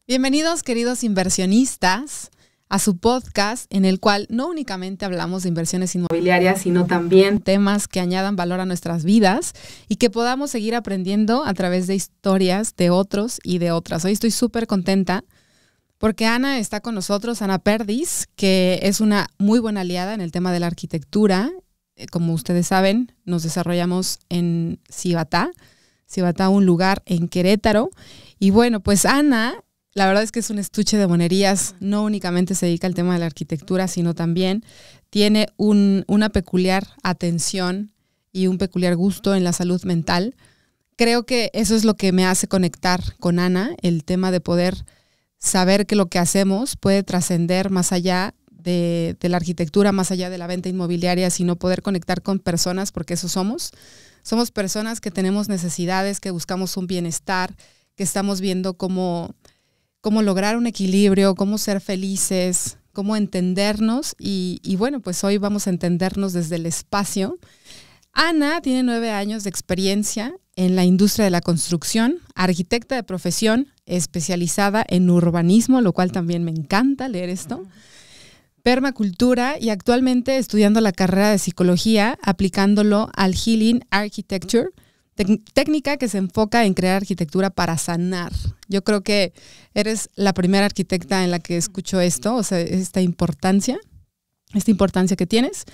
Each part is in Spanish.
Bienvenidos, queridos inversionistas, a su podcast en el cual no únicamente hablamos de inversiones inmobiliarias, sino también temas que añadan valor a nuestras vidas y que podamos seguir aprendiendo a través de historias de otros y de otras. Hoy estoy súper contenta porque Ana está con nosotros, Ana Perdis, que es una muy buena aliada en el tema de la arquitectura. Como ustedes saben, nos desarrollamos en Cibatá, un lugar en Querétaro. Y bueno, pues Ana, la verdad es que es un estuche de monerías, no únicamente se dedica al tema de la arquitectura, sino también tiene una peculiar atención y un peculiar gusto en la salud mental. Creo que eso es lo que me hace conectar con Ana, el tema de poder saber que lo que hacemos puede trascender más allá de la arquitectura, más allá de la venta inmobiliaria, sino poder conectar con personas, porque eso somos. Somos personas que tenemos necesidades, que buscamos un bienestar, que estamos viendo cómo lograr un equilibrio, cómo ser felices, cómo entendernos y bueno, pues hoy vamos a entendernos desde el espacio. Ana tiene 9 años de experiencia en la industria de la construcción, arquitecta de profesión, especializada en urbanismo, lo cual también me encanta leer esto, permacultura y actualmente estudiando la carrera de psicología, aplicándolo al Healing Architecture, técnica que se enfoca en crear arquitectura para sanar. Yo creo que eres la primera arquitecta en la que escucho esto, o sea, esta importancia que tienes.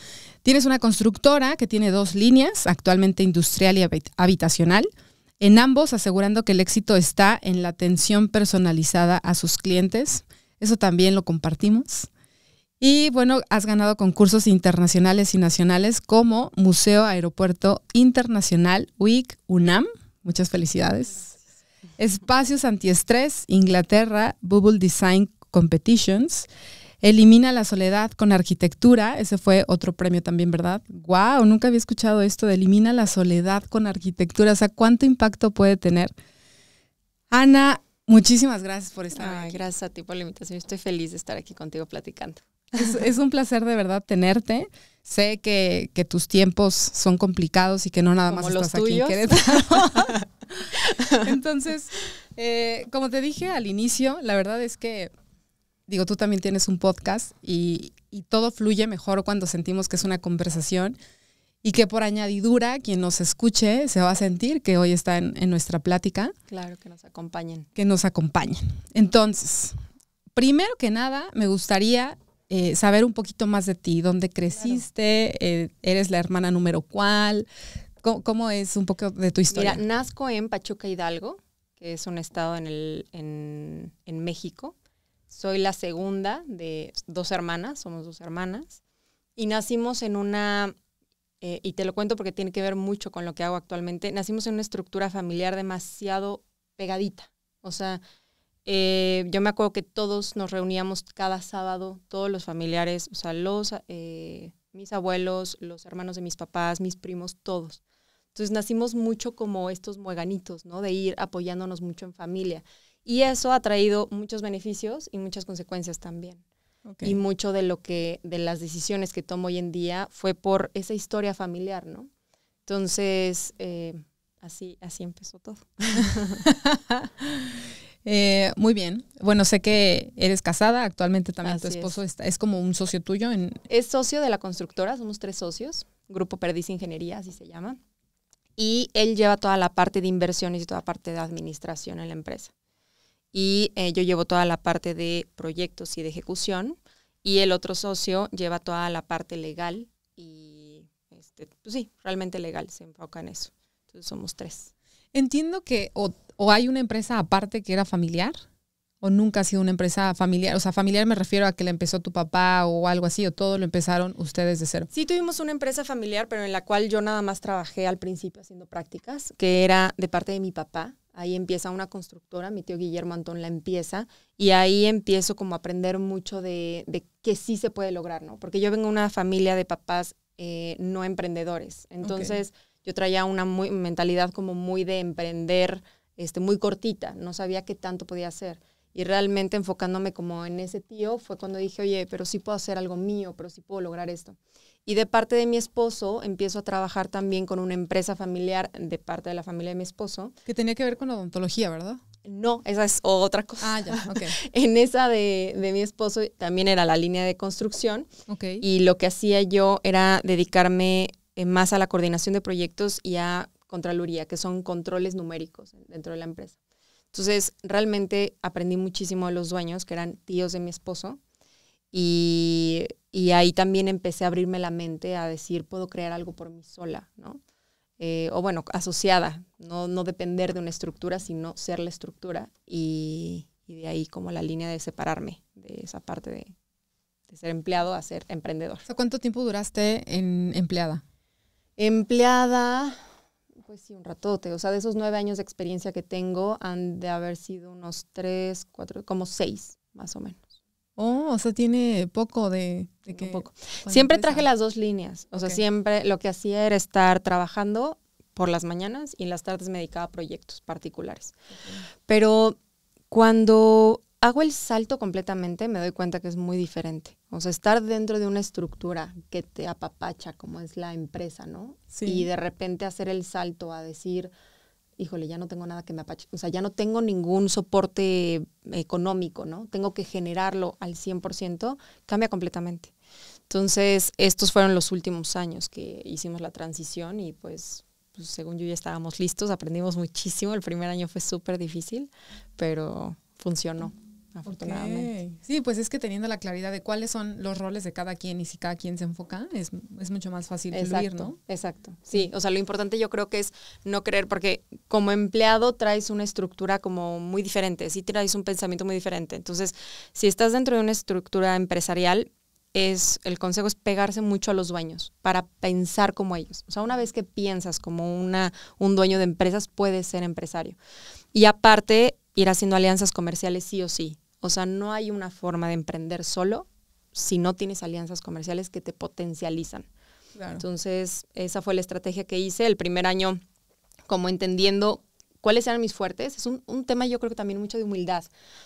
Tienes una constructora que tiene 2 líneas, actualmente industrial y habitacional, en ambos asegurando que el éxito está en la atención personalizada a sus clientes. Eso también lo compartimos. Y bueno, has ganado concursos internacionales y nacionales como Museo Aeropuerto Internacional WIC UNAM. Muchas felicidades. Espacios Antiestrés, Inglaterra, Bubble Design Competitions. Elimina la soledad con arquitectura. Ese fue otro premio también, ¿verdad? ¡Wow! Nunca había escuchado esto de elimina la soledad con arquitectura. O sea, ¿cuánto impacto puede tener? Ana, muchísimas gracias por estar aquí. Gracias a ti por la invitación. Estoy feliz de estar aquí contigo platicando. Es un placer de verdad tenerte. Sé que tus tiempos son complicados y que no nada más estás aquí en Querétaro. Entonces, como te dije al inicio, la verdad es que, digo, tú también tienes un podcast y todo fluye mejor cuando sentimos que es una conversación y que por añadidura quien nos escuche se va a sentir que hoy está en nuestra plática. Claro, que nos acompañen. Que nos acompañen. Entonces, primero que nada, me gustaría saber un poquito más de ti, dónde creciste, claro. ¿Eres la hermana número cuál? ¿Cómo es un poco de tu historia? Mira, nazco en Pachuca, Hidalgo, que es un estado en México. Soy la segunda de 2 hermanas, somos 2 hermanas, y nacimos en una, y te lo cuento porque tiene que ver mucho con lo que hago actualmente, nacimos en una estructura familiar demasiado pegadita, o sea, yo me acuerdo que todos nos reuníamos cada sábado, todos los familiares, o sea, mis abuelos, los hermanos de mis papás, mis primos, todos. Entonces nacimos mucho como estos mueganitos, ¿no? De ir apoyándonos mucho en familia. Y eso ha traído muchos beneficios y muchas consecuencias también. Okay. Y mucho de las decisiones que tomo hoy en día fue por esa historia familiar, ¿no? Entonces, así empezó todo. Muy bien. Bueno, sé que eres casada, actualmente también Así tu esposo es como un socio tuyo. Es socio de la constructora, somos 3 socios, Grupo Perdis Ingeniería, así se llama. Y él lleva toda la parte de inversiones y toda la parte de administración en la empresa. Y yo llevo toda la parte de proyectos y de ejecución. Y el otro socio lleva toda la parte legal y, pues sí, realmente legal, se enfoca en eso. Entonces somos 3. Entiendo que o hay una empresa aparte que era familiar o nunca ha sido una empresa familiar. O sea, familiar me refiero a que la empezó tu papá o algo así, o todo lo empezaron ustedes de cero. Sí, tuvimos una empresa familiar, pero en la cual yo nada más trabajé al principio haciendo prácticas, que era de parte de mi papá. Ahí empieza una constructora, mi tío Guillermo Antón la empieza, y ahí empiezo como a aprender mucho de que sí se puede lograr, ¿no? Porque yo vengo de una familia de papás no emprendedores. Entonces, yo traía una mentalidad como muy de emprender, muy cortita. No sabía qué tanto podía hacer. Y realmente enfocándome como en ese tío fue cuando dije, oye, pero sí puedo hacer algo mío, pero sí puedo lograr esto. Y de parte de mi esposo empiezo a trabajar también con una empresa familiar de parte de la familia de mi esposo. Que tenía que ver con odontología, ¿verdad? No, esa es otra cosa. Ah, ya, ok. En esa de mi esposo también era la línea de construcción. Ok. Y lo que hacía yo era dedicarme más a la coordinación de proyectos y a Contraloría, que son controles numéricos dentro de la empresa. Entonces, realmente aprendí muchísimo de los dueños, que eran tíos de mi esposo. Y ahí también empecé a abrirme la mente a decir, puedo crear algo por mí sola, ¿no? O bueno, asociada, no depender de una estructura, sino ser la estructura. Y de ahí como la línea de separarme de esa parte de ser empleado a ser emprendedor. O sea, ¿cuánto tiempo duraste en empleada? Empleada, pues sí, un ratote. O sea, de esos 9 años de experiencia que tengo, han de haber sido unos 3, 4, como 6, más o menos. Oh, o sea, tiene poco de que... Poco. Siempre traje las 2 líneas. O sea, siempre lo que hacía era estar trabajando por las mañanas y en las tardes me dedicaba a proyectos particulares. Pero cuando hago el salto completamente, me doy cuenta que es muy diferente. O sea, estar dentro de una estructura que te apapacha, como es la empresa, ¿no? Sí. Y de repente hacer el salto a decir, híjole, ya no tengo nada que me apache. O sea, ya no tengo ningún soporte económico, ¿no? Tengo que generarlo al 100%, cambia completamente. Entonces, estos fueron los últimos años que hicimos la transición y pues según yo ya estábamos listos, aprendimos muchísimo. El primer año fue súper difícil, pero funcionó. Afortunadamente. Okay. Sí, pues es que teniendo la claridad de cuáles son los roles de cada quien y si cada quien se enfoca, es mucho más fácil fluir, ¿no? Exacto. Sí, o sea, lo importante yo creo que es no creer, porque como empleado traes una estructura como muy diferente, sí traes un pensamiento muy diferente. Entonces, si estás dentro de una estructura empresarial, el consejo es pegarse mucho a los dueños para pensar como ellos. O sea, una vez que piensas como un dueño de empresas, puedes ser empresario. Y aparte, ir haciendo alianzas comerciales sí o sí. O sea, no hay una forma de emprender solo si no tienes alianzas comerciales que te potencializan. Claro. Entonces, esa fue la estrategia que hice. El primer año, como entendiendo cuáles eran mis fuertes, es un tema yo creo que también mucho de humildad,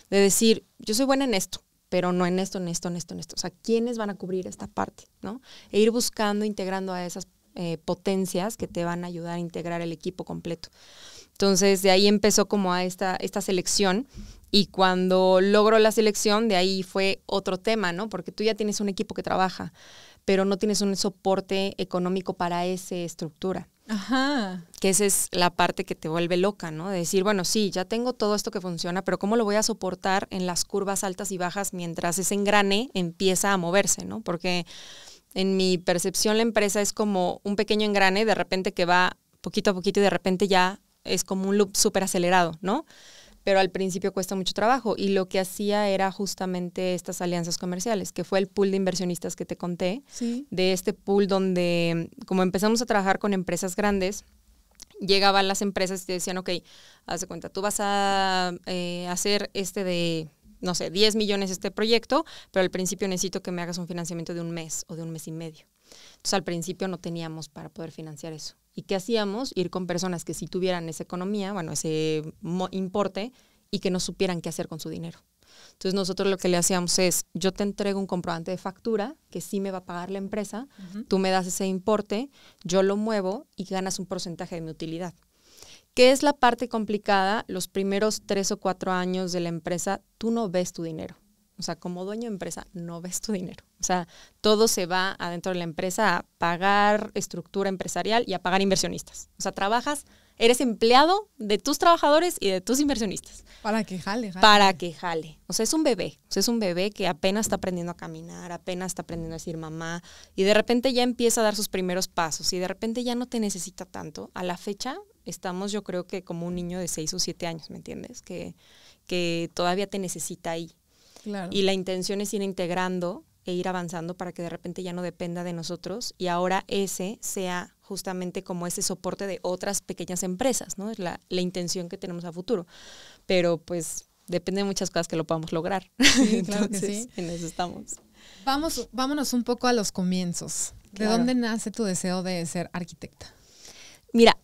de decir, yo soy buena en esto, pero no en esto, en esto, en esto, en esto. O sea, ¿quiénes van a cubrir esta parte, ¿no? E ir buscando, integrando a esas potencias que te van a ayudar a integrar el equipo completo. Entonces, de ahí empezó como a esta selección, y cuando logro la selección, de ahí fue otro tema, ¿no? Porque tú ya tienes un equipo que trabaja, pero no tienes un soporte económico para esa estructura. Ajá. Que esa es la parte que te vuelve loca, ¿no? De decir, bueno, sí, ya tengo todo esto que funciona, pero ¿cómo lo voy a soportar en las curvas altas y bajas mientras ese engrane empieza a moverse, ¿no? Porque en mi percepción la empresa es como un pequeño engrane, de repente que va poquito a poquito y de repente ya es como un loop súper acelerado, ¿no? Pero al principio cuesta mucho trabajo, y lo que hacía era justamente estas alianzas comerciales, que fue el pool de inversionistas que te conté. Sí. De este pool donde, como empezamos a trabajar con empresas grandes, llegaban las empresas y te decían, ok, haz de cuenta, tú vas a hacer de, no sé, 10 millones este proyecto, pero al principio necesito que me hagas un financiamiento de un mes o de un mes y medio. Entonces, al principio no teníamos para poder financiar eso. ¿Y qué hacíamos? Ir con personas que sí tuvieran esa economía, bueno, ese importe, y que no supieran qué hacer con su dinero. Entonces, nosotros lo que le hacíamos es, yo te entrego un comprobante de factura que sí me va a pagar la empresa, tú me das ese importe, yo lo muevo y ganas un porcentaje de mi utilidad. ¿Qué es la parte complicada? Los primeros 3 o 4 años de la empresa, tú no ves tu dinero. O sea, como dueño de empresa, no ves tu dinero. O sea, todo se va adentro de la empresa a pagar estructura empresarial y a pagar inversionistas. O sea, eres empleado de tus trabajadores y de tus inversionistas. Para que jale. Para que jale. O sea, es un bebé. O sea, es un bebé que apenas está aprendiendo a caminar, apenas está aprendiendo a decir mamá, y de repente ya empieza a dar sus primeros pasos, y de repente ya no te necesita tanto. A la fecha estamos, yo creo que como un niño de 6 o 7 años, ¿me entiendes? Que todavía te necesita ahí. Claro. Y la intención es ir integrando e ir avanzando para que de repente ya no dependa de nosotros, y ahora ese sea justamente como ese soporte de otras pequeñas empresas, ¿no? Es la intención que tenemos a futuro. Pero pues depende de muchas cosas que lo podamos lograr. Sí, claro. Entonces, que sí. En eso estamos. Vámonos un poco a los comienzos. Claro. ¿De dónde nace tu deseo de ser arquitecta? Mira,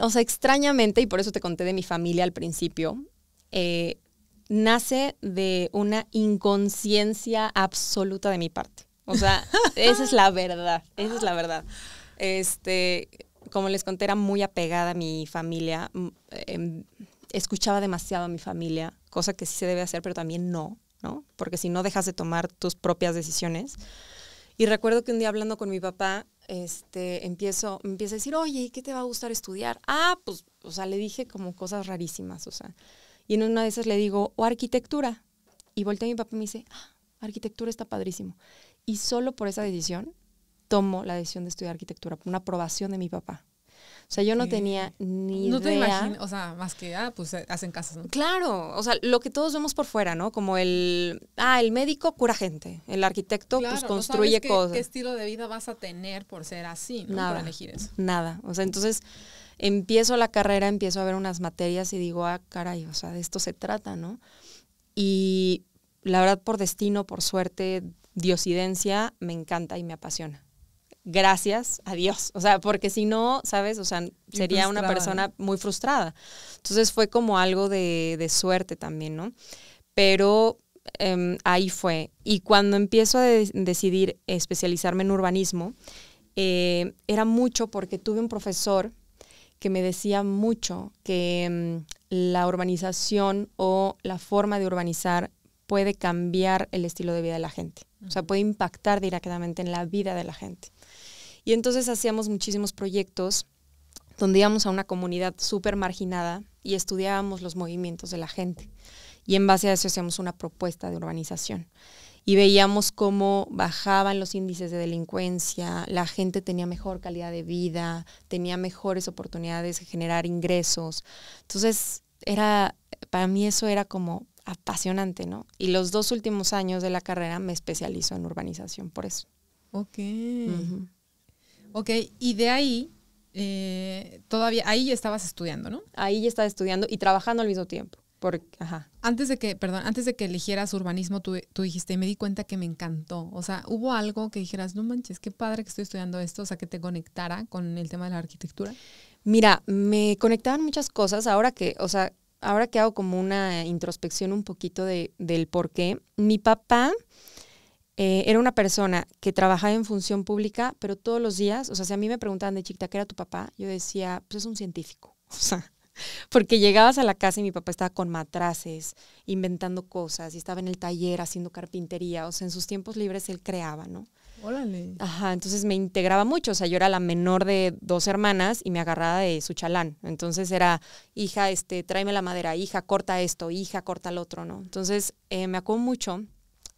o sea, extrañamente, y por eso te conté de mi familia al principio, nace de una inconsciencia absoluta de mi parte. O sea, esa es la verdad, esa es la verdad. Como les conté, era muy apegada a mi familia. escuchaba demasiado a mi familia, cosa que sí se debe hacer, pero también no, ¿no? Porque si no dejas de tomar tus propias decisiones. Y recuerdo que un día hablando con mi papá, me empieza a decir, oye, ¿y qué te va a gustar estudiar? Pues, o sea, le dije como cosas rarísimas, o sea. Y en una de esas le digo, o arquitectura. Y volteé a mi papá y me dice, arquitectura está padrísimo. Y solo por esa decisión tomo la decisión de estudiar arquitectura, por una aprobación de mi papá. O sea, yo no tenía ni idea. No te imaginas, o sea, más que, pues hacen casas, ¿no? Claro, o sea, lo que todos vemos por fuera, ¿no? Como el médico cura gente, el arquitecto claro, pues construye no cosas. ¿Qué estilo de vida vas a tener por ser así, ¿no? Nada, por elegir eso. Nada, o sea, entonces empiezo la carrera, empiezo a ver unas materias y digo, caray, o sea, de esto se trata, ¿no? Y la verdad, por destino, por suerte, diosidencia, me encanta y me apasiona. Gracias a Dios, o sea, porque si no, ¿sabes? O sea, sería una persona muy frustrada. Entonces fue como algo de suerte también, ¿no? Pero ahí fue. Y cuando empiezo a decidir especializarme en urbanismo, era mucho porque tuve un profesor que me decía mucho que la urbanización o la forma de urbanizar puede cambiar el estilo de vida de la gente. O sea, puede impactar directamente en la vida de la gente. Y entonces hacíamos muchísimos proyectos donde íbamos a una comunidad súper marginada y estudiábamos los movimientos de la gente. Y en base a eso hacíamos una propuesta de urbanización. Y veíamos cómo bajaban los índices de delincuencia, la gente tenía mejor calidad de vida, tenía mejores oportunidades de generar ingresos. Entonces, para mí eso era como apasionante, ¿no? Y los 2 últimos años de la carrera me especializo en urbanización, por eso. Ok. Ok, y de ahí, todavía, ahí ya estabas estudiando, ¿no? Ahí ya estaba estudiando y trabajando al mismo tiempo. Antes de que eligieras urbanismo, tú dijiste, me di cuenta que me encantó. O sea, ¿hubo algo que dijeras, no manches, qué padre que estoy estudiando esto? O sea, que te conectara con el tema de la arquitectura. Mira, me conectaban muchas cosas. Ahora que hago como una introspección un poquito del por qué. Mi papá era una persona que trabajaba en función pública, pero todos los días, o sea, si a mí me preguntaban de chiquita qué era tu papá, yo decía, pues es un científico. O sea, porque llegabas a la casa y mi papá estaba con matraces, inventando cosas, y estaba en el taller haciendo carpintería. O sea, en sus tiempos libres él creaba, ¿no? Órale. Ajá, entonces me integraba mucho. O sea, yo era la menor de 2 hermanas y me agarraba de su chalán. Entonces era, hija, tráeme la madera, hija, corta esto, hija, corta el otro, ¿no? Entonces me acuerdo mucho,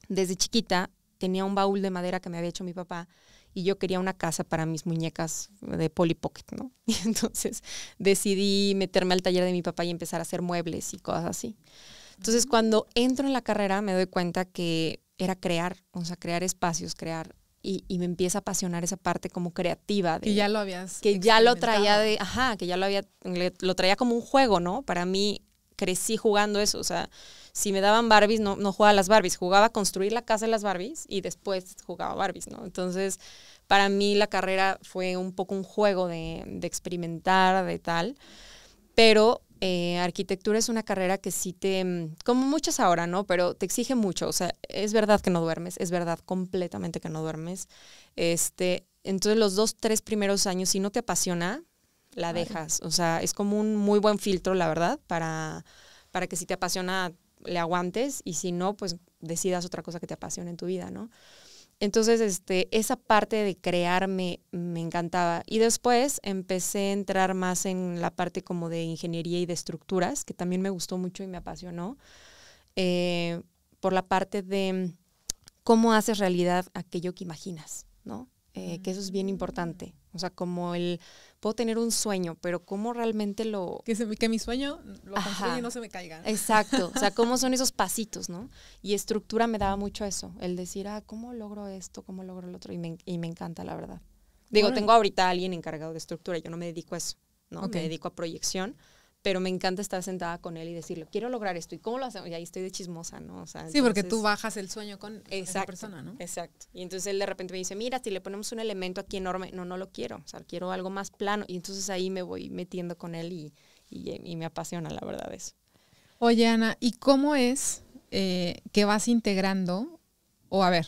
desde chiquita tenía un baúl de madera que me había hecho mi papá, y yo quería una casa para mis muñecas de Polly Pocket, ¿no? Y entonces decidí meterme al taller de mi papá y empezar a hacer muebles y cosas así. Entonces, cuando entro en la carrera me doy cuenta que era crear, o sea, crear espacios, y me empieza a apasionar esa parte como creativa. Que ya lo habías que ya lo traía lo traía como un juego, ¿no? Para mí crecí jugando eso, o sea, si me daban Barbies, no jugaba a las Barbies, jugaba a construir la casa de las Barbies y después jugaba a Barbies, ¿no? Entonces, para mí la carrera fue un poco un juego de experimentar, de tal, pero arquitectura es una carrera que sí como muchas ahora, ¿no? Pero te exige mucho, o sea, es verdad que no duermes, es verdad completamente que no duermes. Entonces los 2, 3 primeros años, si no te apasiona, la dejas. O sea, es como un muy buen filtro, la verdad, para que si te apasiona le aguantes, y si no, pues decidas otra cosa que te apasione en tu vida, ¿no? Entonces, esa parte de crear me encantaba. Y después empecé a entrar más en la parte como de ingeniería y de estructuras, que también me gustó mucho y me apasionó, por la parte de cómo haces realidad aquello que imaginas, ¿no? Que eso es bien importante. O sea, como puedo tener un sueño, pero cómo realmente Que mi sueño lo construya y no se me caiga. Exacto, o sea, cómo son esos pasitos, ¿no? Y estructura me daba mucho eso, el decir, ¿cómo logro esto? ¿Cómo logro el otro? Y me encanta, la verdad. Digo, tengo ahorita a alguien encargado de estructura, yo no me dedico a eso, ¿no? Okay. Me dedico a proyección, pero me encanta estar sentada con él y decirle, quiero lograr esto, ¿y cómo lo hacemos? Y ahí estoy de chismosa, ¿no? O sea, sí, entonces, porque tú bajas el sueño con esa persona, ¿no? Exacto. Y entonces él de repente me dice, mira, si le ponemos un elemento aquí enorme, no lo quiero, o sea, quiero algo más plano. Y entonces ahí me voy metiendo con él y me apasiona, la verdad, eso. Oye, Ana, ¿y cómo es que vas integrando, o a ver,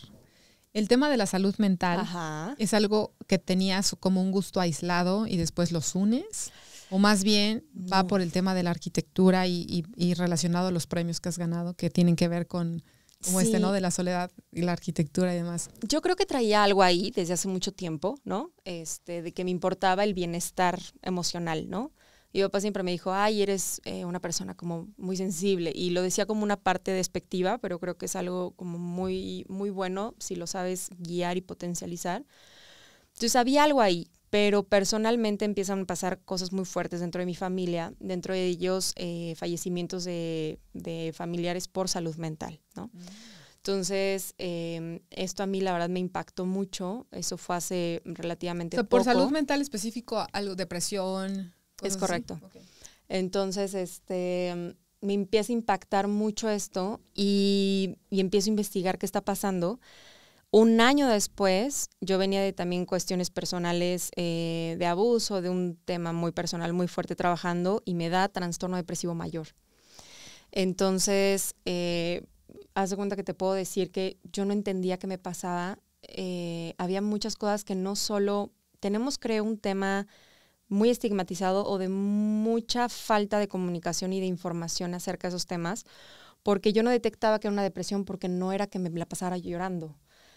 el tema de la salud mental? Ajá. ¿Es algo que tenías como un gusto aislado y después los unes? O más bien va por el tema de la arquitectura y relacionado a los premios que has ganado, que tienen que ver con como Sí. ¿no? De la soledad y la arquitectura y demás. Yo creo que traía algo ahí desde hace mucho tiempo, ¿no? De que me importaba el bienestar emocional, ¿no? Y mi papá siempre me dijo, ay, eres una persona como muy sensible. Y lo decía como una parte despectiva, pero creo que es algo como muy, muy bueno si lo sabes guiar y potencializar. Entonces había algo ahí, pero personalmente empiezan a pasar cosas muy fuertes dentro de mi familia, dentro de ellos fallecimientos de familiares por salud mental, ¿no? Entonces, esto a mí la verdad me impactó mucho. Eso fue hace relativamente O sea, por poco. salud mental específico, algo, depresión. Es correcto. Okay. Entonces, me empieza a impactar mucho esto y empiezo a investigar qué está pasando. Un año después, yo venía de también cuestiones personales de abuso, de un tema muy personal, muy fuerte trabajando, y me da trastorno depresivo mayor. Entonces, haz de cuenta que te puedo decir que yo no entendía qué me pasaba. Había muchas cosas que no solo tenemos, creo, un tema muy estigmatizado o de mucha falta de comunicación y de información acerca de esos temas, porque yo no detectaba que era una depresión porque no era que me la pasara llorando,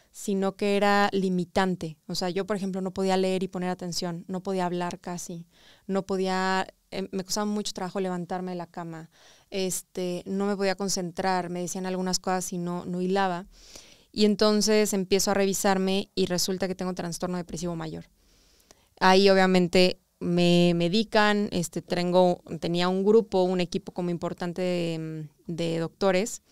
sino que era limitante. O sea, yo, por ejemplo, no podía leer y poner atención, no podía hablar casi, no podía, me costaba mucho trabajo levantarme de la cama, no me podía concentrar, me decían algunas cosas y no Y hilaba. Y entonces empiezo a revisarme y resulta que tengo trastorno depresivo mayor. Ahí obviamente me medican, tenía un grupo, un equipo como importante de doctores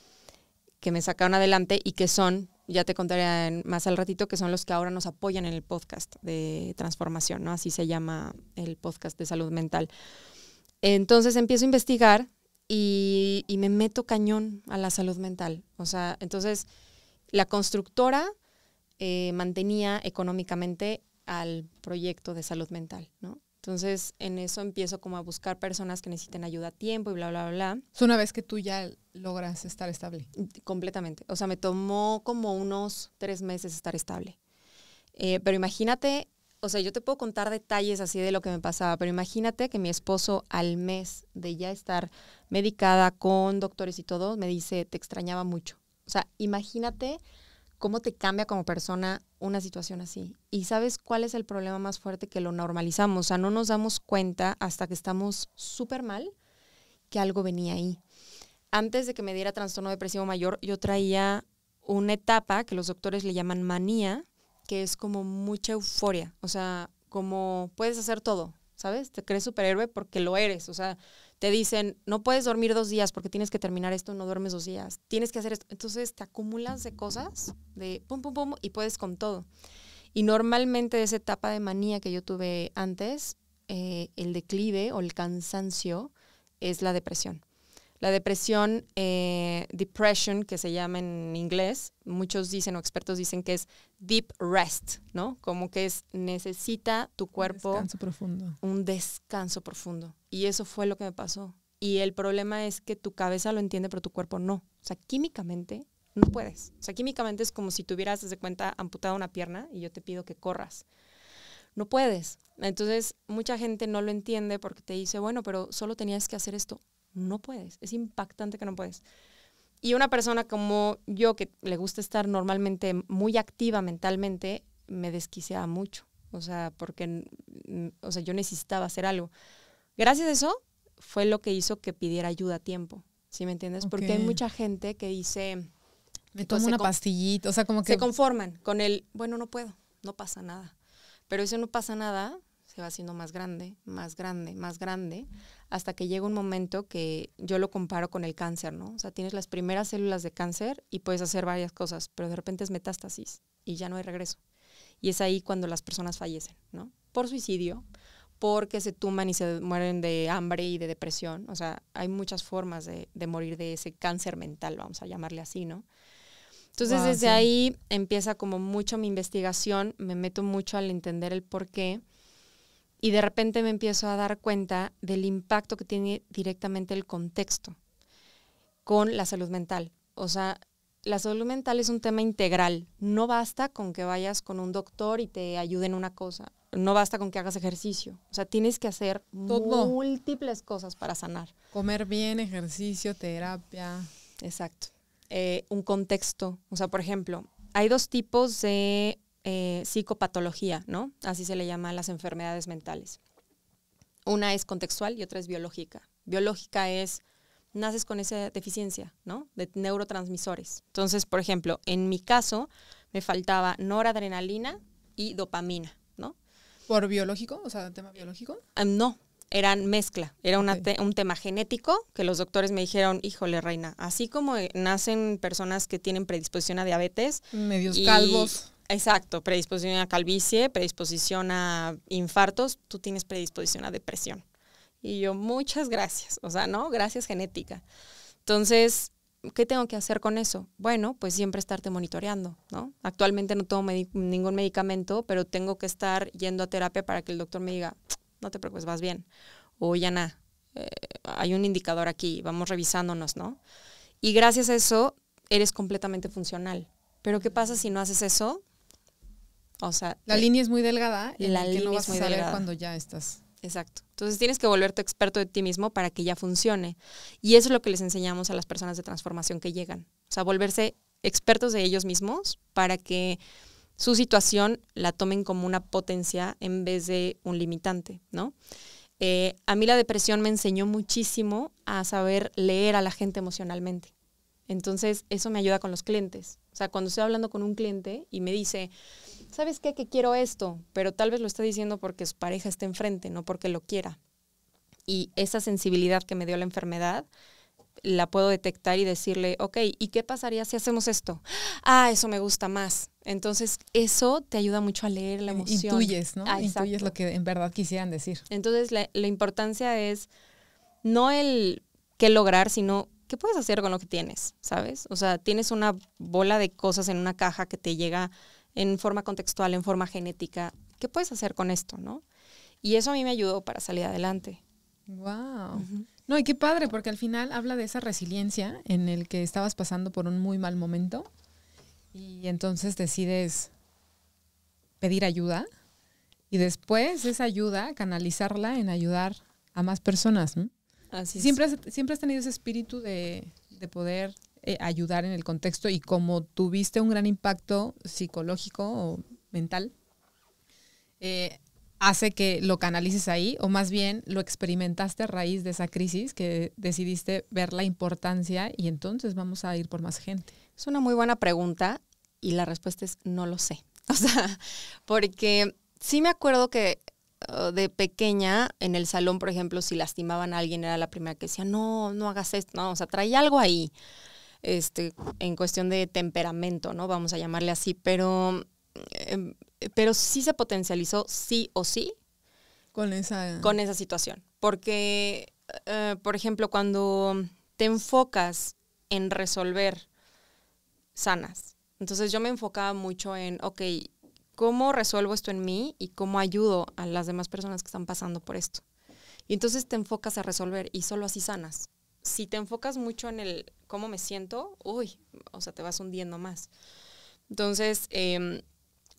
que me sacaron adelante y que son, ya te contaré más al ratito, que son los que ahora nos apoyan en el podcast de transformación, ¿no? Así se llama el podcast de salud mental. Entonces empiezo a investigar y me meto cañón a la salud mental. O sea, entonces la constructora mantenía económicamente al proyecto de salud mental, ¿no? Entonces, en eso empiezo como a buscar personas que necesiten ayuda a tiempo y bla, bla, bla. Es una vez que tú ya logras estar estable. Completamente. O sea, me tomó como unos 3 meses estar estable. Pero imagínate, o sea, yo te puedo contar detalles así de lo que me pasaba, pero imagínate que mi esposo al mes de ya estar medicada con doctores y todo, me dice, te extrañaba mucho. O sea, imagínate cómo te cambia como persona una situación así. Y ¿sabes cuál es el problema más fuerte? Que lo normalizamos. O sea, no nos damos cuenta hasta que estamos súper mal que algo venía ahí. Antes de que me diera trastorno depresivo mayor, yo traía una etapa que los doctores le llaman manía, que es como mucha euforia. O sea, como puedes hacer todo, ¿sabes? Te crees superhéroe porque lo eres. O sea, te dicen, no puedes dormir 2 días porque tienes que terminar esto, no duermes 2 días. Tienes que hacer esto. Entonces te acumulas de cosas, de pum, pum, pum, y puedes con todo. Y normalmente esa etapa de manía que yo tuve antes, el declive o el cansancio es la depresión. La depresión, depression, que se llama en inglés, muchos dicen o expertos dicen que es deep rest, ¿no? Como que necesita tu cuerpo un descanso profundo. Y eso fue lo que me pasó. Y el problema es que tu cabeza lo entiende, pero tu cuerpo no. O sea, químicamente no puedes. O sea, químicamente es como si tuvieras, desde cuenta, amputada una pierna y yo te pido que corras. No puedes. Entonces, mucha gente no lo entiende porque te dice, bueno, pero solo tenías que hacer esto. No puedes, es impactante que no puedes. Y una persona como yo, que le gusta estar normalmente muy activa mentalmente, me desquiciaba mucho. O sea, porque yo necesitaba hacer algo. Gracias a eso fue lo que hizo que pidiera ayuda a tiempo. ¿Sí me entiendes? Okay. Porque hay mucha gente que dice... Me tomo una pastillita, o sea, como que... Se conforman con el, bueno, no puedo, no pasa nada. Pero eso no pasa nada... se va haciendo más grande, más grande, más grande, hasta que llega un momento que yo lo comparo con el cáncer, ¿no? O sea, tienes las primeras células de cáncer y puedes hacer varias cosas, pero de repente es metástasis y ya no hay regreso. Y es ahí cuando las personas fallecen, ¿no? Por suicidio, porque se tuman y se mueren de hambre y de depresión. O sea, hay muchas formas de morir de ese cáncer mental, vamos a llamarle así, ¿no? Entonces, desde ahí empieza como mucho mi investigación, me meto mucho al entender el por qué. Y de repente me empiezo a dar cuenta del impacto que tiene directamente el contexto con la salud mental. O sea, la salud mental es un tema integral. No basta con que vayas con un doctor y te ayude en una cosa. no basta con que hagas ejercicio. O sea, tienes que hacer múltiples cosas para sanar. Comer bien, ejercicio, terapia. Exacto. Un contexto. O sea, por ejemplo, hay 2 tipos de psicopatología, ¿no? Así se le llama a las enfermedades mentales. Una es contextual y otra es biológica. Biológica es, naces con esa deficiencia, ¿no? De neurotransmisores. Entonces, por ejemplo, en mi caso, me faltaba noradrenalina y dopamina, ¿no? ¿Por biológico? O sea, ¿tema biológico? No, eran mezcla. Era Okay. un tema genético que los doctores me dijeron, híjole, Reina, así como nacen personas que tienen predisposición a diabetes. Medios calvos. Exacto, predisposición a calvicie, predisposición a infartos, tú tienes predisposición a depresión. Y yo, muchas gracias. O sea, ¿no? Gracias genética. Entonces, ¿qué tengo que hacer con eso? Bueno, pues siempre estarte monitoreando, ¿no? Actualmente no tomo ningún medicamento, pero tengo que estar yendo a terapia para que el doctor me diga, no te preocupes, vas bien. O Yana, hay un indicador aquí, vamos revisándonos, ¿no? Y gracias a eso, eres completamente funcional. Pero ¿qué pasa si no haces eso? O sea, la línea es muy delgada y la que línea no vas es muy a saber delgada cuando ya estás. Exacto. Entonces tienes que volverte experto de ti mismo para que ya funcione. Y eso es lo que les enseñamos a las personas de transformación que llegan. O sea, volverse expertos de ellos mismos para que su situación la tomen como una potencia en vez de un limitante, ¿no? A mí la depresión me enseñó muchísimo a saber leer a la gente emocionalmente. Entonces, eso me ayuda con los clientes. O sea, cuando estoy hablando con un cliente y me dice, ¿sabes qué? Que quiero esto, pero tal vez lo está diciendo porque su pareja está enfrente, no porque lo quiera. Y esa sensibilidad que me dio la enfermedad, la puedo detectar y decirle, ok, ¿y qué pasaría si hacemos esto? Ah, eso me gusta más. Entonces, eso te ayuda mucho a leer la emoción. Intuyes, ¿no? Ah, intuyes lo que en verdad quisieran decir. Entonces, la importancia es no el qué lograr, sino qué puedes hacer con lo que tienes, ¿sabes? O sea, tienes una bola de cosas en una caja que te llega en forma contextual, en forma genética. ¿Qué puedes hacer con esto, no? Y eso a mí me ayudó para salir adelante. Wow. Uh-huh. No, y qué padre, porque al final habla de esa resiliencia en el que estabas pasando por un muy mal momento y entonces decides pedir ayuda y después esa ayuda canalizarla en ayudar a más personas, ¿no? Así es. Siempre has tenido ese espíritu de poder ayudar en el contexto y como tuviste un gran impacto psicológico o mental, hace que lo canalices ahí o más bien lo experimentaste a raíz de esa crisis que decidiste ver la importancia y entonces vamos a ir por más gente. Es una muy buena pregunta y la respuesta es no lo sé. O sea, porque sí me acuerdo que de pequeña, en el salón, por ejemplo, si lastimaban a alguien, era la primera que decía, no hagas esto, no, o sea, traía algo ahí, en cuestión de temperamento, ¿no? Vamos a llamarle así, pero sí se potencializó sí o sí con esa situación. Porque, por ejemplo, cuando te enfocas en resolver, sanas. Entonces yo me enfocaba mucho en, ok, ¿cómo resuelvo esto en mí y cómo ayudo a las demás personas que están pasando por esto? Y entonces te enfocas a resolver y solo así sanas. Si te enfocas mucho en el cómo me siento, o sea, te vas hundiendo más. Entonces,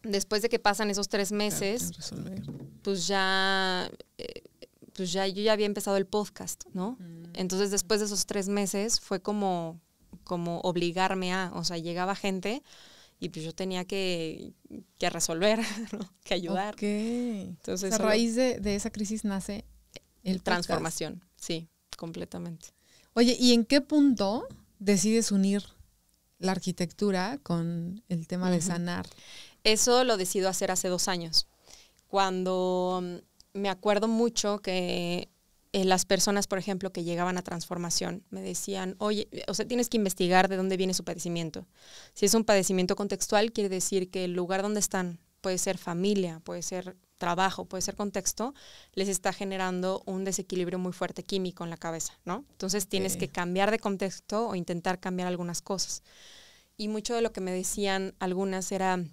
después de que pasan esos 3 meses, pues ya yo ya había empezado el podcast, ¿no? Entonces, después de esos 3 meses fue como obligarme o sea, llegaba gente y pues yo tenía que resolver, ¿no? Que ayudar. Okay. Entonces, a raíz de esa crisis nace el transformación, podcast. Sí, completamente. Oye, ¿y en qué punto decides unir la arquitectura con el tema de sanar? Eso lo decido hacer hace 2 años. Cuando me acuerdo mucho que las personas, por ejemplo, que llegaban a transformación, me decían, oye, o sea, tienes que investigar de dónde viene su padecimiento. Si es un padecimiento contextual, quiere decir que el lugar donde están, puede ser familia, puede ser trabajo, puede ser contexto, les está generando un desequilibrio muy fuerte químico en la cabeza, ¿no? Entonces tienes que cambiar de contexto o intentar cambiar algunas cosas. Y mucho de lo que me decían algunas era,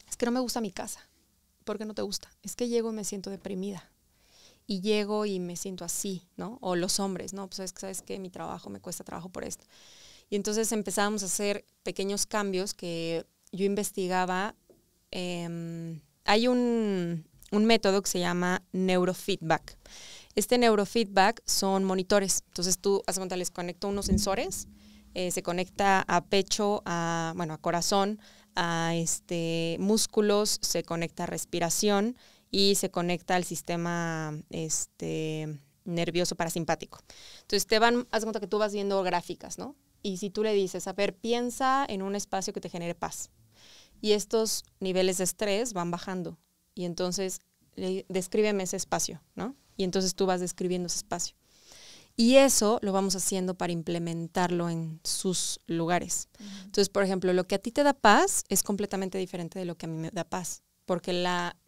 es que no me gusta mi casa. ¿Por qué no te gusta? Es que llego y me siento deprimida. Y llego y me siento así, ¿no? O los hombres, ¿no? Pues sabes que mi trabajo me cuesta trabajo por esto. Y entonces empezábamos a hacer pequeños cambios que yo investigaba. Hay un un método que se llama neurofeedback. Este neurofeedback son monitores. Entonces tú, haz de cuenta, les conecto unos sensores, se conecta a pecho, a corazón, a músculos, se conecta a respiración y se conecta al sistema nervioso parasimpático. Entonces haz de cuenta que tú vas viendo gráficas, ¿no? Y si tú le dices, a ver, piensa en un espacio que te genere paz. Y estos niveles de estrés van bajando. Y entonces, descríbeme ese espacio, ¿no? Y entonces tú vas describiendo ese espacio. Y eso lo vamos haciendo para implementarlo en sus lugares. Entonces, por ejemplo, lo que a ti te da paz es completamente diferente de lo que a mí me da paz. Porque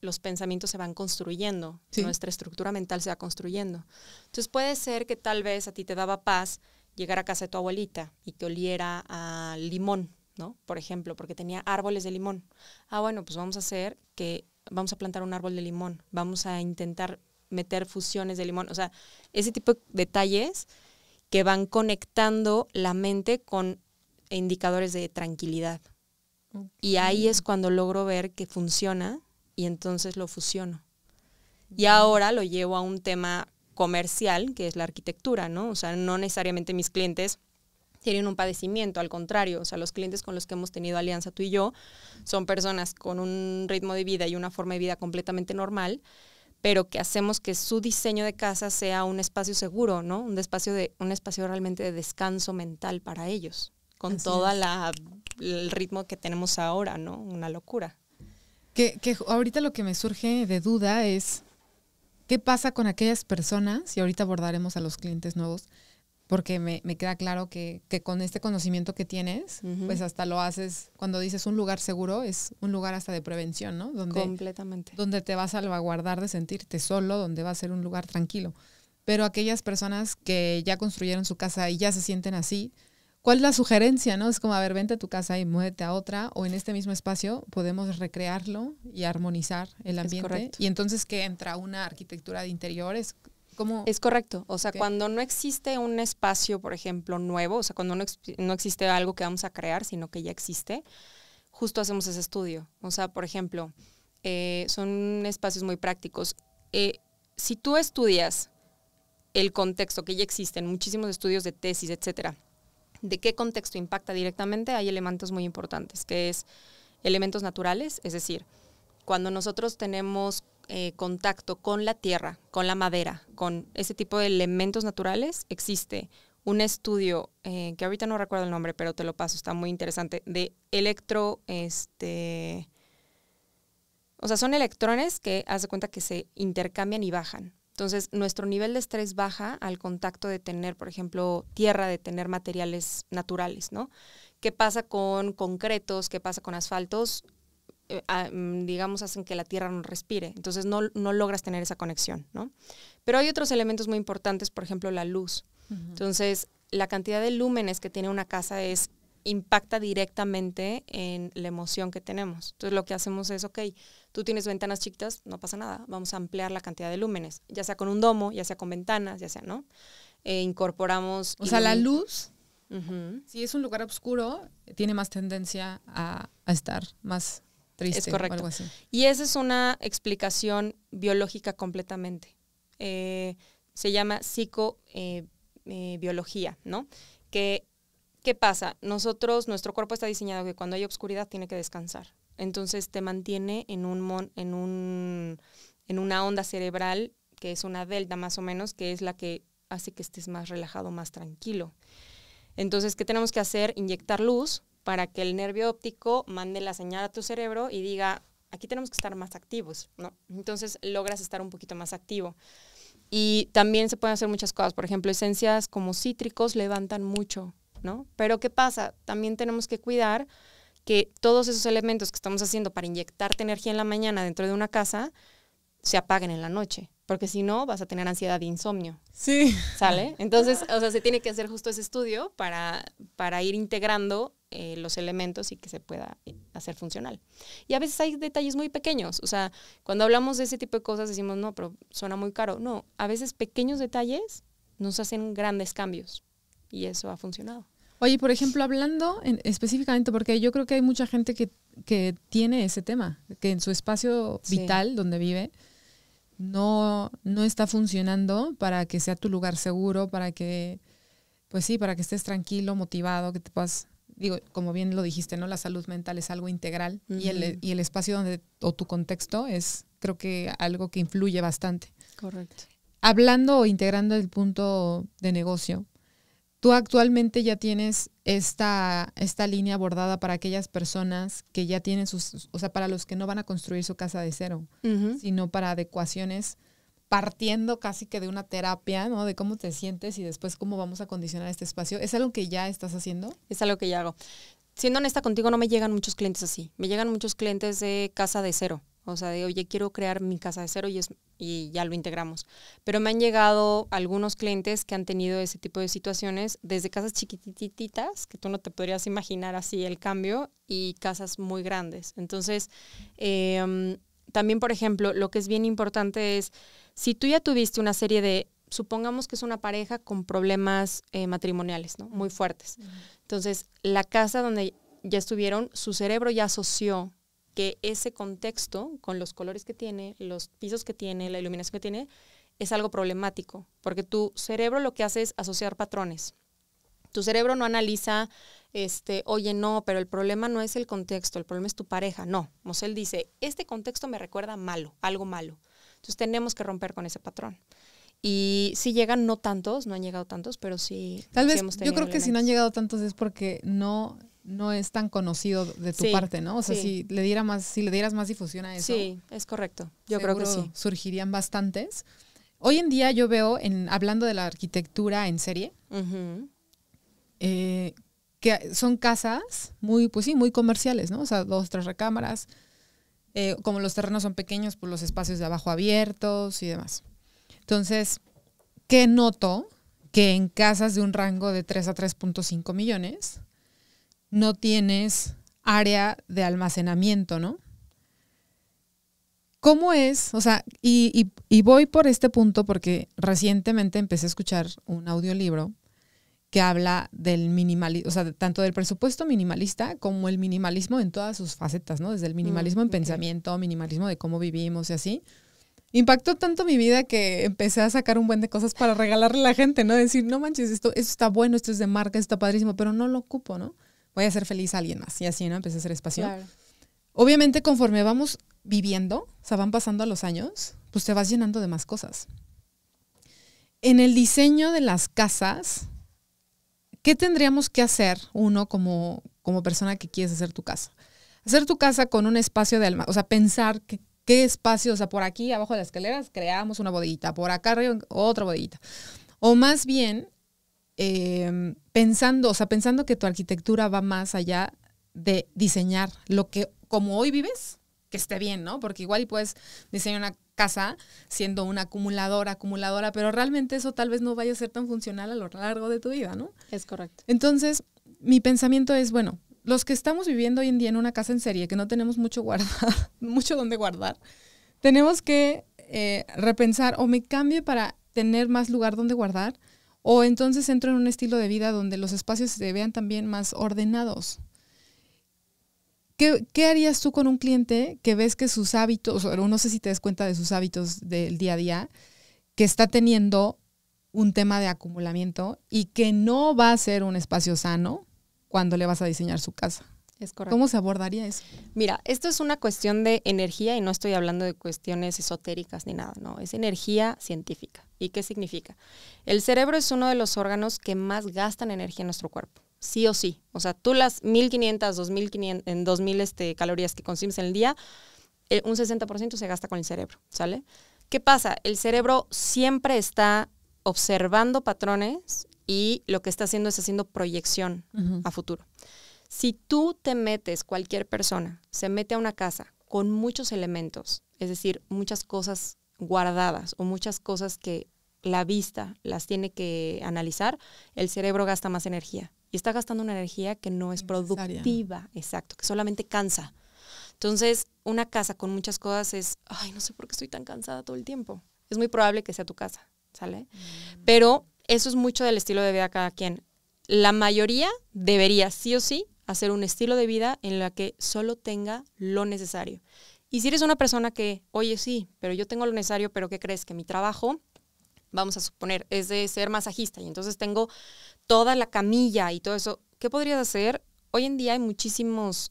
los pensamientos se van construyendo, sí. Nuestra estructura mental se va construyendo. Entonces puede ser que tal vez a ti te daba paz llegar a casa de tu abuelita y que oliera a limón, ¿no? Por ejemplo, porque tenía árboles de limón. Bueno, pues vamos a plantar un árbol de limón, vamos a intentar meter fusiones de limón. O sea, ese tipo de detalles que van conectando la mente con indicadores de tranquilidad. Okay. Y ahí es cuando logro ver que funciona y entonces lo fusiono. Y ahora lo llevo a un tema comercial, que es la arquitectura, ¿no? O sea, no necesariamente mis clientes tienen un padecimiento, al contrario, o sea, los clientes con los que hemos tenido alianza tú y yo son personas con un ritmo de vida y una forma de vida completamente normal, pero que hacemos que su diseño de casa sea un espacio seguro, ¿no? Un espacio realmente de descanso mental para ellos, con todo el ritmo que tenemos ahora, ¿no? Una locura. Que ahorita lo que me surge de duda es, ¿qué pasa con aquellas personas? Y ahorita abordaremos a los clientes nuevos, porque me queda claro que con este conocimiento que tienes, pues hasta lo haces, cuando dices un lugar seguro, es un lugar hasta de prevención, ¿no? Completamente. Donde te vas a salvaguardar de sentirte solo, donde va a ser un lugar tranquilo. Pero aquellas personas que ya construyeron su casa y ya se sienten así, ¿cuál es la sugerencia, no? Es como, a ver, vente a tu casa y muévete a otra, o en este mismo espacio podemos recrearlo y armonizar el ambiente. Y entonces que entra una arquitectura de interiores. ¿Cómo? Es correcto. O sea, cuando no existe un espacio, por ejemplo, nuevo, o sea, cuando no existe algo que vamos a crear, sino que ya existe, justo hacemos ese estudio. O sea, por ejemplo, son espacios muy prácticos. Si tú estudias el contexto que ya existe en muchísimos estudios de tesis, etcétera, de qué contexto impacta directamente, hay elementos muy importantes, que es elementos naturales, es decir, cuando nosotros tenemos contacto con la tierra, con la madera, con ese tipo de elementos naturales, existe un estudio, que ahorita no recuerdo el nombre, pero te lo paso, está muy interesante, de o sea, son electrones que, haz de cuenta que se intercambian y bajan. Entonces, nuestro nivel de estrés baja al contacto de tener, por ejemplo, tierra, de tener materiales naturales, ¿no? ¿Qué pasa con concretos? ¿Qué pasa con asfaltos? Digamos, hacen que la tierra no respire. Entonces, no logras tener esa conexión, ¿no? Pero hay otros elementos muy importantes, por ejemplo, la luz. Entonces, la cantidad de lúmenes que tiene una casa impacta directamente en la emoción que tenemos. Entonces, lo que hacemos es, ok, tú tienes ventanas chiquitas, no pasa nada, vamos a ampliar la cantidad de lúmenes, ya sea con un domo, ya sea con ventanas, ya sea, ¿no? Incorporamos... O sea, la luz, si es un lugar oscuro, tiene más tendencia a estar más triste. Es correcto. O algo así. Y esa es una explicación biológica completamente. Se llama psicobiología, ¿no? ¿Qué pasa? Nuestro cuerpo está diseñado que cuando hay oscuridad tiene que descansar. Entonces te mantiene en una onda cerebral, que es una delta más o menos, que es la que hace que estés más relajado, más tranquilo. Entonces, ¿qué tenemos que hacer? Inyectar luz para que el nervio óptico mande la señal a tu cerebro y diga, aquí tenemos que estar más activos, ¿no? Entonces logras estar un poquito más activo. Y también se pueden hacer muchas cosas. Por ejemplo, esencias como cítricos levantan mucho, ¿no? Pero ¿qué pasa? También tenemos que cuidar que todos esos elementos que estamos haciendo para inyectarte energía en la mañana dentro de una casa se apaguen en la noche, porque si no vas a tener ansiedad e insomnio. Sí. ¿Sale? Entonces, o sea, se tiene que hacer justo ese estudio para ir integrando los elementos y que se pueda hacer funcional. Y a veces hay detalles muy pequeños, o sea, cuando hablamos de ese tipo de cosas decimos, no, pero suena muy caro. No, a veces pequeños detalles nos hacen grandes cambios y eso ha funcionado. Oye, por ejemplo, hablando específicamente, porque yo creo que hay mucha gente que tiene ese tema, que en su espacio vital donde vive, no está funcionando para que sea tu lugar seguro, para que, pues sí, para que estés tranquilo, motivado, que te puedas, digo, como bien lo dijiste, ¿no? La salud mental es algo integral y el espacio donde, o tu contexto es, creo que algo que influye bastante. Correcto. Hablando o integrando el punto de negocio, tú actualmente ya tienes esta línea abordada para aquellas personas que ya tienen o sea, para los que no van a construir su casa de cero, sino para adecuaciones, partiendo casi que de una terapia, ¿no? De cómo te sientes y después cómo vamos a condicionar este espacio. ¿Es algo que ya estás haciendo? Es algo que ya hago. Siendo honesta contigo, no me llegan muchos clientes así. Me llegan muchos clientes de casa de cero. O sea, de, oye, quiero crear mi casa de cero y ya lo integramos. Pero me han llegado algunos clientes que han tenido ese tipo de situaciones, desde casas chiquitititas, que tú no te podrías imaginar así el cambio, y casas muy grandes. Entonces, también, por ejemplo, lo que es bien importante es, si tú ya tuviste una serie de, supongamos que es una pareja con problemas matrimoniales, ¿no? Muy fuertes. Entonces, la casa donde ya estuvieron, su cerebro ya asoció que ese contexto, con los colores que tiene, los pisos que tiene, la iluminación que tiene, es algo problemático, porque tu cerebro lo que hace es asociar patrones. Tu cerebro no analiza, oye, no, pero el problema no es el contexto, el problema es tu pareja. No, o sea, él dice, este contexto me recuerda malo, algo malo. Entonces tenemos que romper con ese patrón. Y sí llegan, no tantos, no han llegado tantos, pero sí. Tal vez, hemos yo creo que si no han llegado tantos es porque no es tan conocido de tu parte, ¿no? O sea, si le dieras más difusión a eso. Sí, es correcto. Yo creo que sí. Surgirían bastantes. Hoy en día yo veo, hablando de la arquitectura en serie, que son casas muy, pues sí, muy comerciales, ¿no? O sea, 2, 3 recámaras. Como los terrenos son pequeños, pues los espacios de abajo abiertos y demás. Entonces, ¿qué noto? Que en casas de un rango de 3 a 3.5 millones no tienes área de almacenamiento, ¿no? ¿Cómo es? O sea, y voy por este punto porque recientemente empecé a escuchar un audiolibro que habla del minimalismo, o sea, tanto del presupuesto minimalista como el minimalismo en todas sus facetas, ¿no? Desde el minimalismo en pensamiento, minimalismo de cómo vivimos y así. Impactó tanto mi vida que empecé a sacar un buen de cosas para regalarle a la gente, ¿no? Decir, no manches, esto está bueno, esto es de marca, esto está padrísimo, pero no lo ocupo, ¿no? Voy a hacer feliz a alguien más. Y así, ¿no? Empecé a hacer espacio. Claro. Obviamente, conforme vamos viviendo, o sea, van pasando los años, pues te vas llenando de más cosas. En el diseño de las casas, ¿qué tendríamos que hacer uno como persona que quieres hacer tu casa? Hacer tu casa con un espacio de alma, o sea, pensar qué espacio, o sea, por aquí abajo de las escaleras creamos una bodeguita, por acá arriba otra bodeguita. O más bien, pensando que tu arquitectura va más allá de diseñar lo que, como hoy vives, que esté bien, ¿no? Porque igual y puedes diseñar una casa siendo una acumuladora, pero realmente eso tal vez no vaya a ser tan funcional a lo largo de tu vida, ¿no? Es correcto. Entonces, mi pensamiento es, bueno, los que estamos viviendo hoy en día en una casa en serie, que no tenemos mucho donde guardar, tenemos que repensar, o me cambio para tener más lugar donde guardar, o entonces entro en un estilo de vida donde los espacios se vean también más ordenados. ¿Qué harías tú con un cliente que ves que sus hábitos, o no sé si te das cuenta de sus hábitos del día a día, que está teniendo un tema de acumulamiento y que no va a ser un espacio sano cuando le vas a diseñar su casa? Es correcto. ¿Cómo se abordaría eso? Mira, esto es una cuestión de energía y no estoy hablando de cuestiones esotéricas ni nada, no, es energía científica. ¿Y qué significa? El cerebro es uno de los órganos que más gastan energía en nuestro cuerpo, sí o sí. O sea, tú las 1.500, 2.000 calorías que consumes en el día, un 60% se gasta con el cerebro, ¿sale? ¿Qué pasa? El cerebro siempre está observando patrones y lo que está haciendo es haciendo proyección a futuro. Si tú te metes, cualquier persona se mete a una casa con muchos elementos, es decir, muchas cosas guardadas o muchas cosas que la vista las tiene que analizar, el cerebro gasta más energía. Y está gastando una energía que no es productiva, exacto, que solamente cansa. Entonces, una casa con muchas cosas es, ay, no sé por qué estoy tan cansada todo el tiempo. Es muy probable que sea tu casa, ¿sale? Pero eso es mucho del estilo de vida de cada quien. La mayoría debería, sí o sí, hacer un estilo de vida en la que solo tenga lo necesario. Y si eres una persona que, oye, sí, pero yo tengo lo necesario, pero ¿qué crees? Que mi trabajo, vamos a suponer, es de ser masajista y entonces tengo toda la camilla y todo eso. ¿Qué podrías hacer? Hoy en día hay muchísimos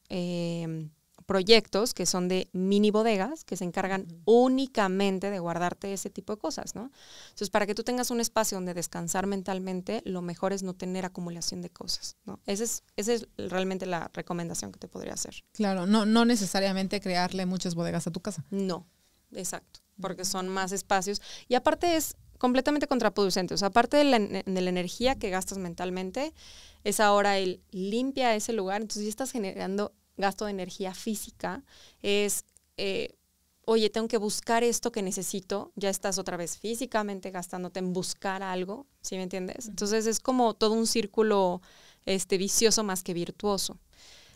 proyectos que son de mini bodegas que se encargan únicamente de guardarte ese tipo de cosas, ¿no? Entonces, para que tú tengas un espacio donde descansar mentalmente, lo mejor es no tener acumulación de cosas, ¿no? Esa es realmente la recomendación que te podría hacer. Claro, no necesariamente crearle muchas bodegas a tu casa. No, exacto, porque son más espacios. Y aparte es completamente contraproducente. O sea, aparte de la energía que gastas mentalmente, es ahora el limpia ese lugar, entonces ya estás generando gasto de energía física, es, oye, tengo que buscar esto que necesito, ya estás otra vez físicamente gastándote en buscar algo, ¿sí me entiendes? Entonces es como todo un círculo vicioso más que virtuoso.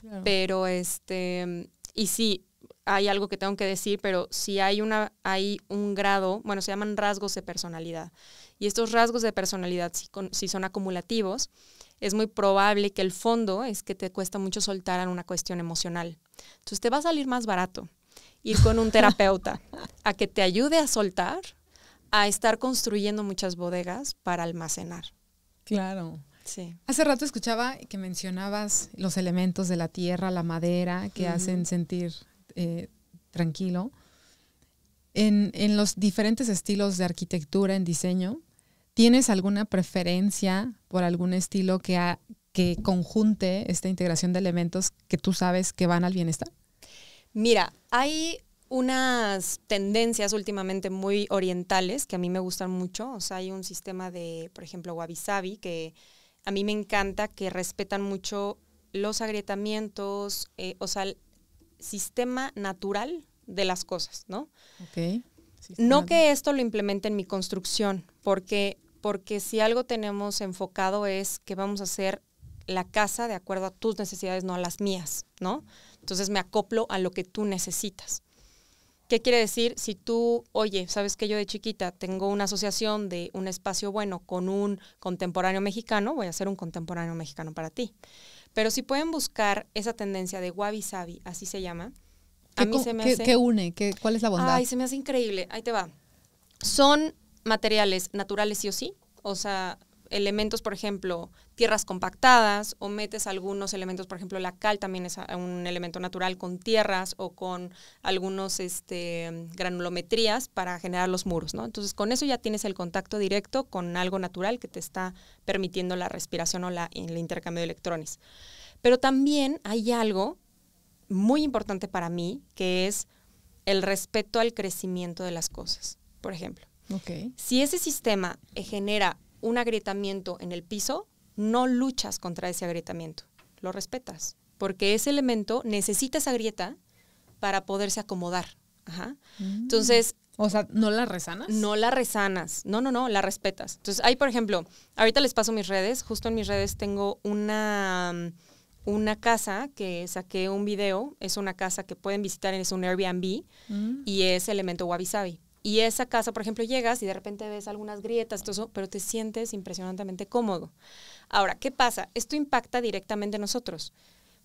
Claro. Pero, y sí, hay algo que tengo que decir, pero si hay un grado, bueno, se llaman rasgos de personalidad, y estos rasgos de personalidad, si son acumulativos, es muy probable que el fondo es que te cuesta mucho soltar en una cuestión emocional. Entonces te va a salir más barato ir con un terapeuta a que te ayude a soltar, a estar construyendo muchas bodegas para almacenar. Claro. Sí. Hace rato escuchaba que mencionabas los elementos de la tierra, la madera, que hacen sentir tranquilo. En los diferentes estilos de arquitectura, en diseño, ¿tienes alguna preferencia por algún estilo que conjunte esta integración de elementos que tú sabes que van al bienestar? Mira, hay unas tendencias últimamente muy orientales que a mí me gustan mucho. O sea, hay un sistema de, por ejemplo, Wabi Sabi, que a mí me encanta, que respetan mucho los agrietamientos, o sea, el sistema natural de las cosas, ¿no? Ok. No que esto lo implemente en mi construcción, porque si algo tenemos enfocado es que vamos a hacer la casa de acuerdo a tus necesidades, no a las mías, ¿no? Entonces me acoplo a lo que tú necesitas. ¿Qué quiere decir? Si tú, oye, sabes que yo de chiquita tengo una asociación de un espacio bueno con un contemporáneo mexicano, voy a hacer un contemporáneo mexicano para ti. Pero si pueden buscar esa tendencia de Wabi Sabi, así se llama, a mí se me hace... ¿Qué une? ¿Cuál es la bondad? Ay, se me hace increíble. Ahí te va. Son materiales naturales sí o sí, o sea, elementos, por ejemplo, tierras compactadas, o metes algunos elementos, por ejemplo, la cal también es un elemento natural con tierras o con algunos granulometrías para generar los muros, ¿no? Entonces, con eso ya tienes el contacto directo con algo natural que te está permitiendo la respiración o el intercambio de electrones. Pero también hay algo muy importante para mí, que es el respeto al crecimiento de las cosas, por ejemplo. Okay. Si ese sistema genera un agrietamiento en el piso, no luchas contra ese agrietamiento, lo respetas, porque ese elemento necesita esa grieta para poderse acomodar. Ajá. Entonces... O sea, ¿no la resanas? No la resanas, no, la respetas. Entonces, hay, por ejemplo, ahorita les paso mis redes, justo en mis redes tengo una casa que saqué un video, es una casa que pueden visitar, es un Airbnb, y es elemento Wabi Sabi. Y esa casa, por ejemplo, llegas y de repente ves algunas grietas, todo eso, pero te sientes impresionantemente cómodo. Ahora, ¿qué pasa? Esto impacta directamente a nosotros,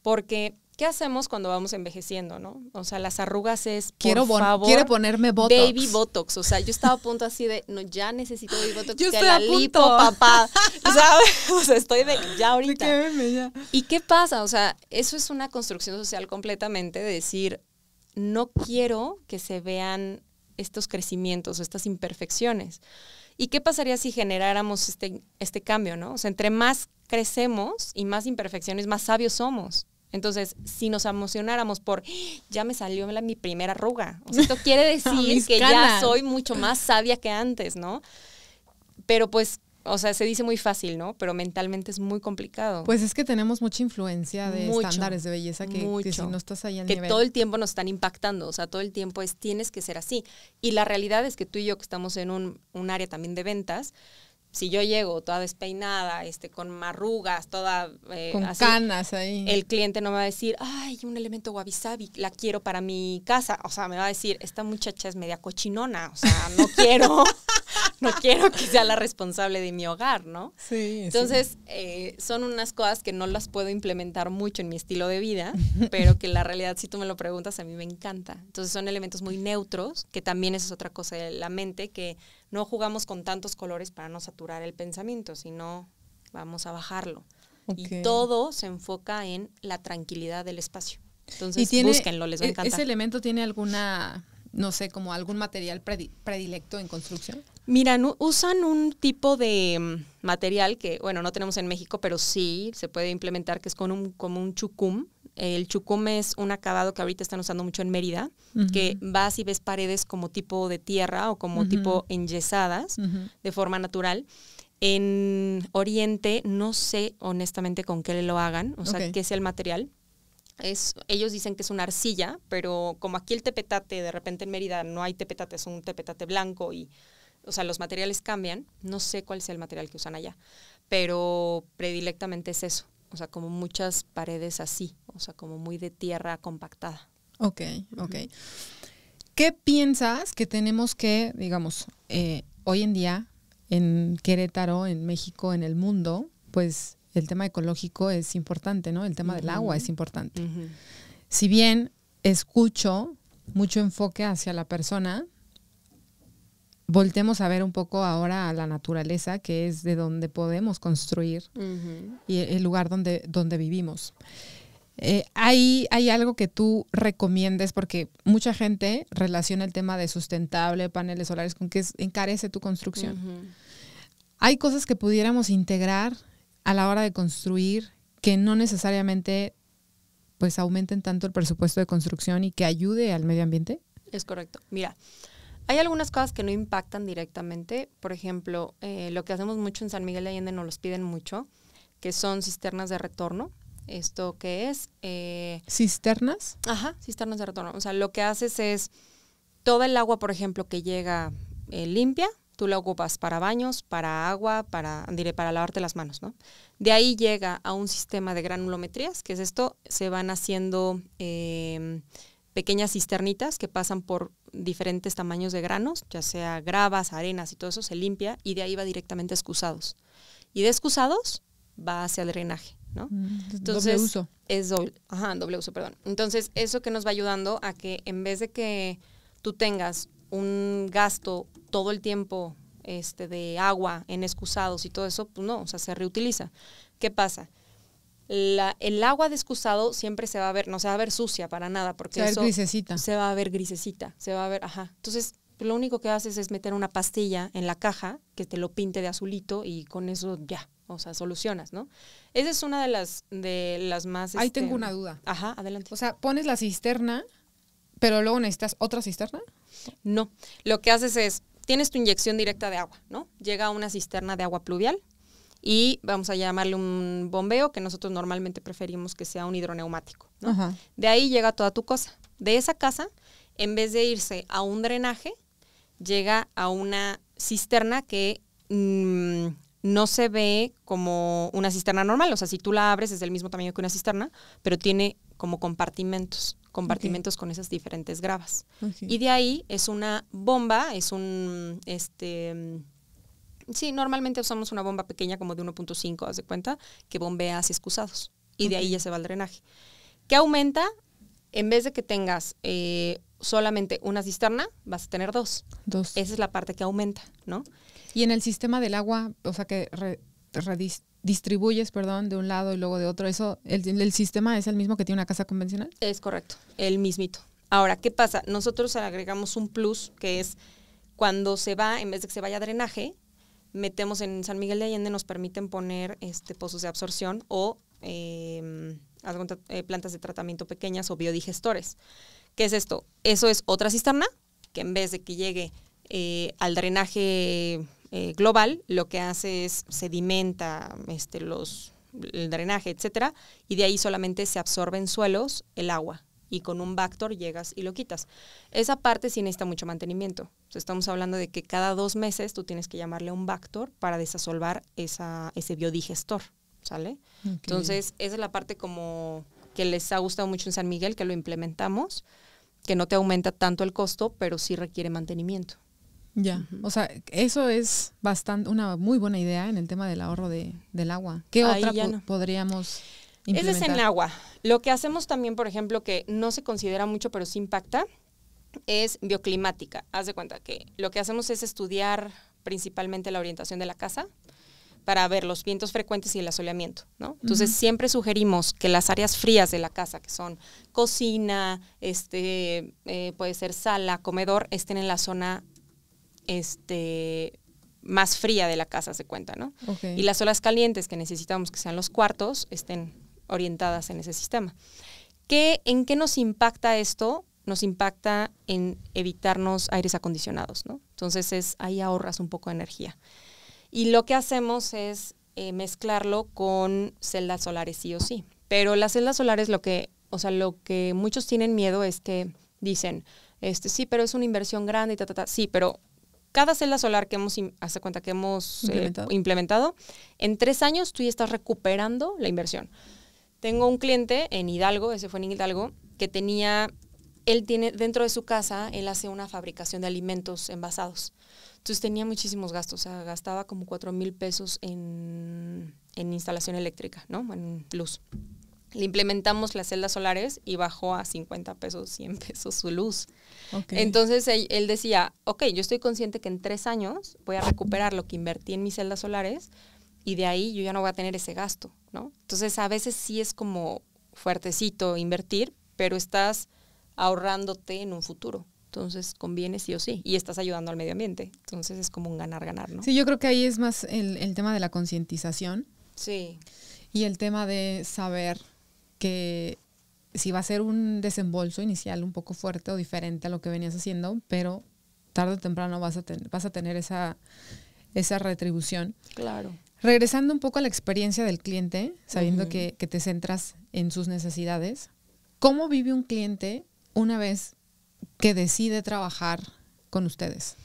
porque ¿qué hacemos cuando vamos envejeciendo, no? O sea, las arrugas es, por favor, quiero ponerme Botox. Baby Botox. O sea, yo estaba a punto así de, no, ya necesito Baby Botox. Yo que estoy la a punto. lipo, papá. ¿Sabes? O sea, estoy de, ya ahorita. De que verme ya. ¿Y qué pasa? O sea, eso es una construcción social completamente de decir, no quiero que se vean estos crecimientos, estas imperfecciones. ¿Y qué pasaría si generáramos este cambio, no? O sea, entre más crecemos y más imperfecciones, más sabios somos. Entonces, si nos emocionáramos por, ya me salió mi primera arruga, o sea, esto quiere decir que ya soy mucho más sabia que antes, ¿no? Pero pues, o sea, se dice muy fácil, ¿no? Pero mentalmente es muy complicado. Pues es que tenemos mucha influencia de estándares de belleza que si no estás ahí al nivel. Que todo el tiempo nos están impactando, o sea, todo el tiempo tienes que ser así. Y la realidad es que tú y yo que estamos en un área también de ventas, si yo llego toda despeinada, con arrugas, toda con así, canas ahí, el cliente no me va a decir, ay, un elemento Wabi Sabi, la quiero para mi casa. O sea, me va a decir, esta muchacha es media cochinona, o sea, no quiero no quiero que sea la responsable de mi hogar, ¿no? Sí. Entonces, son unas cosas que no las puedo implementar mucho en mi estilo de vida, pero que la realidad, si tú me lo preguntas, a mí me encanta. Entonces, son elementos muy neutros, que también esa es otra cosa de la mente, que no jugamos con tantos colores para no saturar el pensamiento, sino vamos a bajarlo. Y todo se enfoca en la tranquilidad del espacio. Entonces, búsquenlo, les va a encantar. ¿Ese elemento tiene alguna, no sé, como algún material predilecto en construcción? Mira, usan un tipo de material que, bueno, no tenemos en México, pero sí se puede implementar, que es como un chucum. El chucum es un acabado que ahorita están usando mucho en Mérida, que vas y ves paredes como tipo de tierra o como tipo enyesadas de forma natural. En Oriente no sé honestamente con qué lo hagan, o sea, qué es el material. Ellos dicen que es una arcilla, pero como aquí el tepetate, de repente en Mérida no hay tepetate, es un tepetate blanco y, o sea, los materiales cambian. No sé cuál es el material que usan allá, pero predilectamente es eso. O sea, como muchas paredes así, o sea, como muy de tierra compactada. Ok. ¿Qué piensas que tenemos que, digamos, hoy en día en Querétaro, en México, en el mundo, pues el tema ecológico es importante, ¿no? El tema del agua es importante. Si bien escucho mucho enfoque hacia la persona, voltemos a ver un poco ahora a la naturaleza, que es de donde podemos construir y el lugar donde vivimos. ¿Hay algo que tú recomiendes? Porque mucha gente relaciona el tema de sustentable, paneles solares, con que encarece tu construcción. Hay cosas que pudiéramos integrar a la hora de construir que no necesariamente pues aumenten tanto el presupuesto de construcción y que ayude al medio ambiente. Es correcto. Mira, hay algunas cosas que no impactan directamente. Por ejemplo, lo que hacemos mucho en San Miguel de Allende, nos los piden mucho, que son cisternas de retorno. ¿Esto qué es? ¿Cisternas? Ajá, cisternas de retorno. O sea, lo que haces es toda el agua, por ejemplo, que llega limpia, tú la ocupas para baños, para agua, para lavarte las manos, ¿no? De ahí llega a un sistema de granulometrías, que es esto, se van haciendo pequeñas cisternitas que pasan por diferentes tamaños de granos, ya sea gravas, arenas y todo eso, se limpia y de ahí va directamente a excusados. Y de excusados va hacia el drenaje, ¿no? Entonces, doble uso. Es doble uso, perdón. Entonces, eso que nos va ayudando a que en vez de que tú tengas un gasto todo el tiempo de agua en excusados y todo eso, pues no, o sea, se reutiliza. ¿Qué pasa? El agua de excusado siempre se va a ver, no se va a ver sucia para nada, porque eso grisecita. se va a ver grisecita, se va a ver, Entonces, lo único que haces es meter una pastilla en la caja que te lo pinte de azulito y con eso ya, o sea, solucionas, ¿no? Esa es una de las más... Ahí tengo una duda. Ajá, adelante. O sea, pones la cisterna, pero luego necesitas otra cisterna. No, lo que haces es, tienes tu inyección directa de agua, ¿no? Llega a una cisterna de agua pluvial y vamos a llamarle un bombeo, que nosotros normalmente preferimos que sea un hidroneumático, ¿no? Ajá. De ahí llega toda tu cosa. De esa casa, en vez de irse a un drenaje, llega a una cisterna que no se ve como una cisterna normal. O sea, si tú la abres es del mismo tamaño que una cisterna, pero tiene como compartimentos con esas diferentes gravas. Y de ahí es una bomba, es un, sí, normalmente usamos una bomba pequeña como de 1.5, haz de cuenta, que bombea hacia excusados. Y de ahí ya se va al drenaje. ¿Qué aumenta? En vez de que tengas solamente una cisterna, vas a tener dos. Esa es la parte que aumenta, ¿no? Y en el sistema del agua, o sea, que distribuyes, de un lado y luego de otro, ¿eso, el sistema es el mismo que tiene una casa convencional? Es correcto, el mismito. Ahora, ¿qué pasa? Nosotros agregamos un plus, que es cuando se va, en vez de que se vaya a drenaje, metemos en San Miguel de Allende, nos permiten poner pozos de absorción o plantas de tratamiento pequeñas o biodigestores. ¿Qué es esto? Eso es otra cisterna que en vez de que llegue al drenaje global, lo que hace es sedimenta el drenaje, etcétera, y de ahí solamente se absorbe en suelos el agua y con un Bactor llegas y lo quitas. Esa parte sí necesita mucho mantenimiento. O sea, estamos hablando de que cada 2 meses tú tienes que llamarle a un Bactor para desasolvar ese biodigestor, ¿sale? Okay. Entonces, esa es la parte como que les ha gustado mucho en San Miguel, que lo implementamos, que no te aumenta tanto el costo, pero sí requiere mantenimiento. Ya, o sea, eso es una muy buena idea en el tema del ahorro del agua. ¿Qué Ahí otra ya no. podríamos Ese implementar? es en agua. Lo que hacemos también, por ejemplo, que no se considera mucho, pero sí impacta, es bioclimática. Haz de cuenta que lo que hacemos es estudiar principalmente la orientación de la casa para ver los vientos frecuentes y el asoleamiento, ¿no? Entonces, siempre sugerimos que las áreas frías de la casa, que son cocina, puede ser sala, comedor, estén en la zona más fría de la casa, se cuenta, ¿no? Okay. Y las zonas calientes que necesitamos que sean los cuartos estén orientadas en ese sistema. ¿En qué nos impacta esto? Nos impacta en evitarnos aires acondicionados, ¿no? Entonces ahí ahorras un poco de energía. Y lo que hacemos es mezclarlo con celdas solares sí o sí. Pero las celdas solares lo que muchos tienen miedo es que dicen, sí, pero es una inversión grande y Sí, pero cada celda solar que hemos implementado, en 3 años tú ya estás recuperando la inversión. Tengo un cliente en Hidalgo, ese fue en Hidalgo, que él tiene dentro de su casa, él hace una fabricación de alimentos envasados. Entonces tenía muchísimos gastos, o sea, gastaba como 4,000 pesos en instalación eléctrica, ¿no? En luz. Le implementamos las celdas solares y bajó a 50 pesos, 100 pesos su luz. Okay. Entonces él decía, yo estoy consciente que en 3 años voy a recuperar lo que invertí en mis celdas solares y de ahí yo ya no voy a tener ese gasto, ¿no? Entonces a veces sí es como fuertecito invertir, pero estás ahorrándote en un futuro. Entonces conviene sí o sí y estás ayudando al medio ambiente. Entonces es como un ganar-ganar, ¿no? Sí, yo creo que ahí es más el tema de la concientización. Sí. Y el tema de saber que si va a ser un desembolso inicial un poco fuerte o diferente a lo que venías haciendo, pero tarde o temprano vas a tener esa retribución. Claro. Regresando un poco a la experiencia del cliente, sabiendo que te centras en sus necesidades, ¿cómo vive un cliente una vez que decide trabajar con ustedes?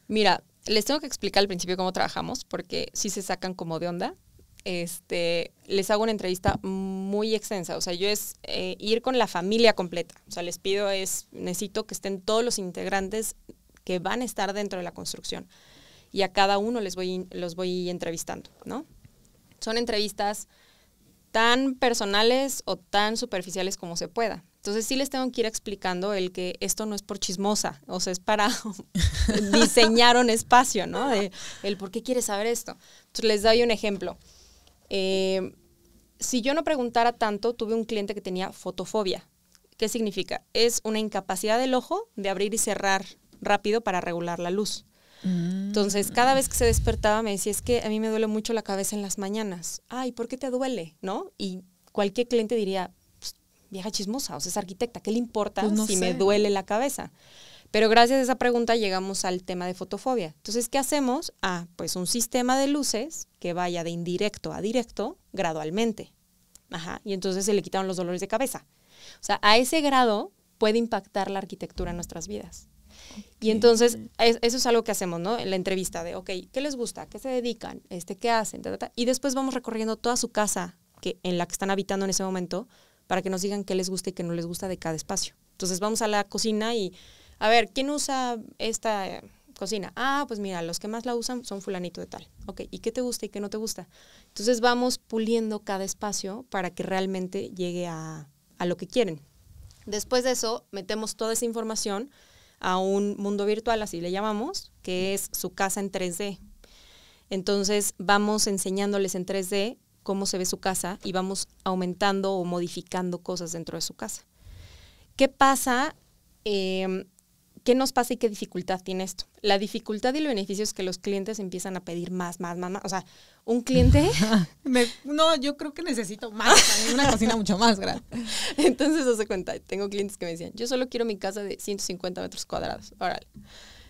Mira, les tengo que explicar al principio cómo trabajamos, porque sí se sacan como de onda. Les hago una entrevista muy extensa, o sea, yo es ir con la familia completa, o sea, les pido necesito que estén todos los integrantes que van a estar dentro de la construcción y a cada uno los voy entrevistando, ¿no? Son entrevistas tan personales o tan superficiales como se pueda. Entonces sí les tengo que ir explicando que esto no es por chismosa, o sea, es para diseñar un espacio, ¿no? El por qué quieres saber esto. Entonces les doy un ejemplo. Si yo no preguntara tanto, tuve un cliente que tenía fotofobia. ¿Qué significa? Es una incapacidad del ojo de abrir y cerrar rápido para regular la luz. Entonces, cada vez que se despertaba me decía, es que a mí me duele mucho la cabeza en las mañanas. Ay, ¿por qué te duele? ¿No? Y cualquier cliente diría, pues, vieja chismosa, o sea, es arquitecta, ¿qué le importa pues no si sé. Me duele la cabeza? Pero gracias a esa pregunta llegamos al tema de fotofobia. Entonces, ¿qué hacemos? Pues un sistema de luces que vaya de indirecto a directo gradualmente. Ajá. Y entonces se le quitaron los dolores de cabeza. O sea, a ese grado puede impactar la arquitectura en nuestras vidas. Okay. Y entonces, eso es algo que hacemos, ¿no? En la entrevista de, ¿qué les gusta? ¿Qué se dedican? ¿Qué hacen? Y después vamos recorriendo toda su casa en la que están habitando en ese momento para que nos digan qué les gusta y qué no les gusta de cada espacio. Entonces, vamos a la cocina y, a ver, ¿quién usa esta cocina? Pues mira, los que más la usan son fulanito de tal. ¿Y qué te gusta y qué no te gusta? Entonces, vamos puliendo cada espacio para que realmente llegue a lo que quieren. Después de eso, metemos toda esa información a un mundo virtual, así le llamamos, que es su casa en 3D. Entonces, vamos enseñándoles en 3D cómo se ve su casa y vamos aumentando o modificando cosas dentro de su casa. ¿Qué pasa? ¿Qué nos pasa y qué dificultad tiene esto? La dificultad y el beneficio es que los clientes empiezan a pedir más. O sea, un cliente... No, yo creo que necesito más, una cocina mucho más grande. Entonces, se cuenta, tengo clientes que me decían, yo solo quiero mi casa de 150 metros cuadrados. Órale.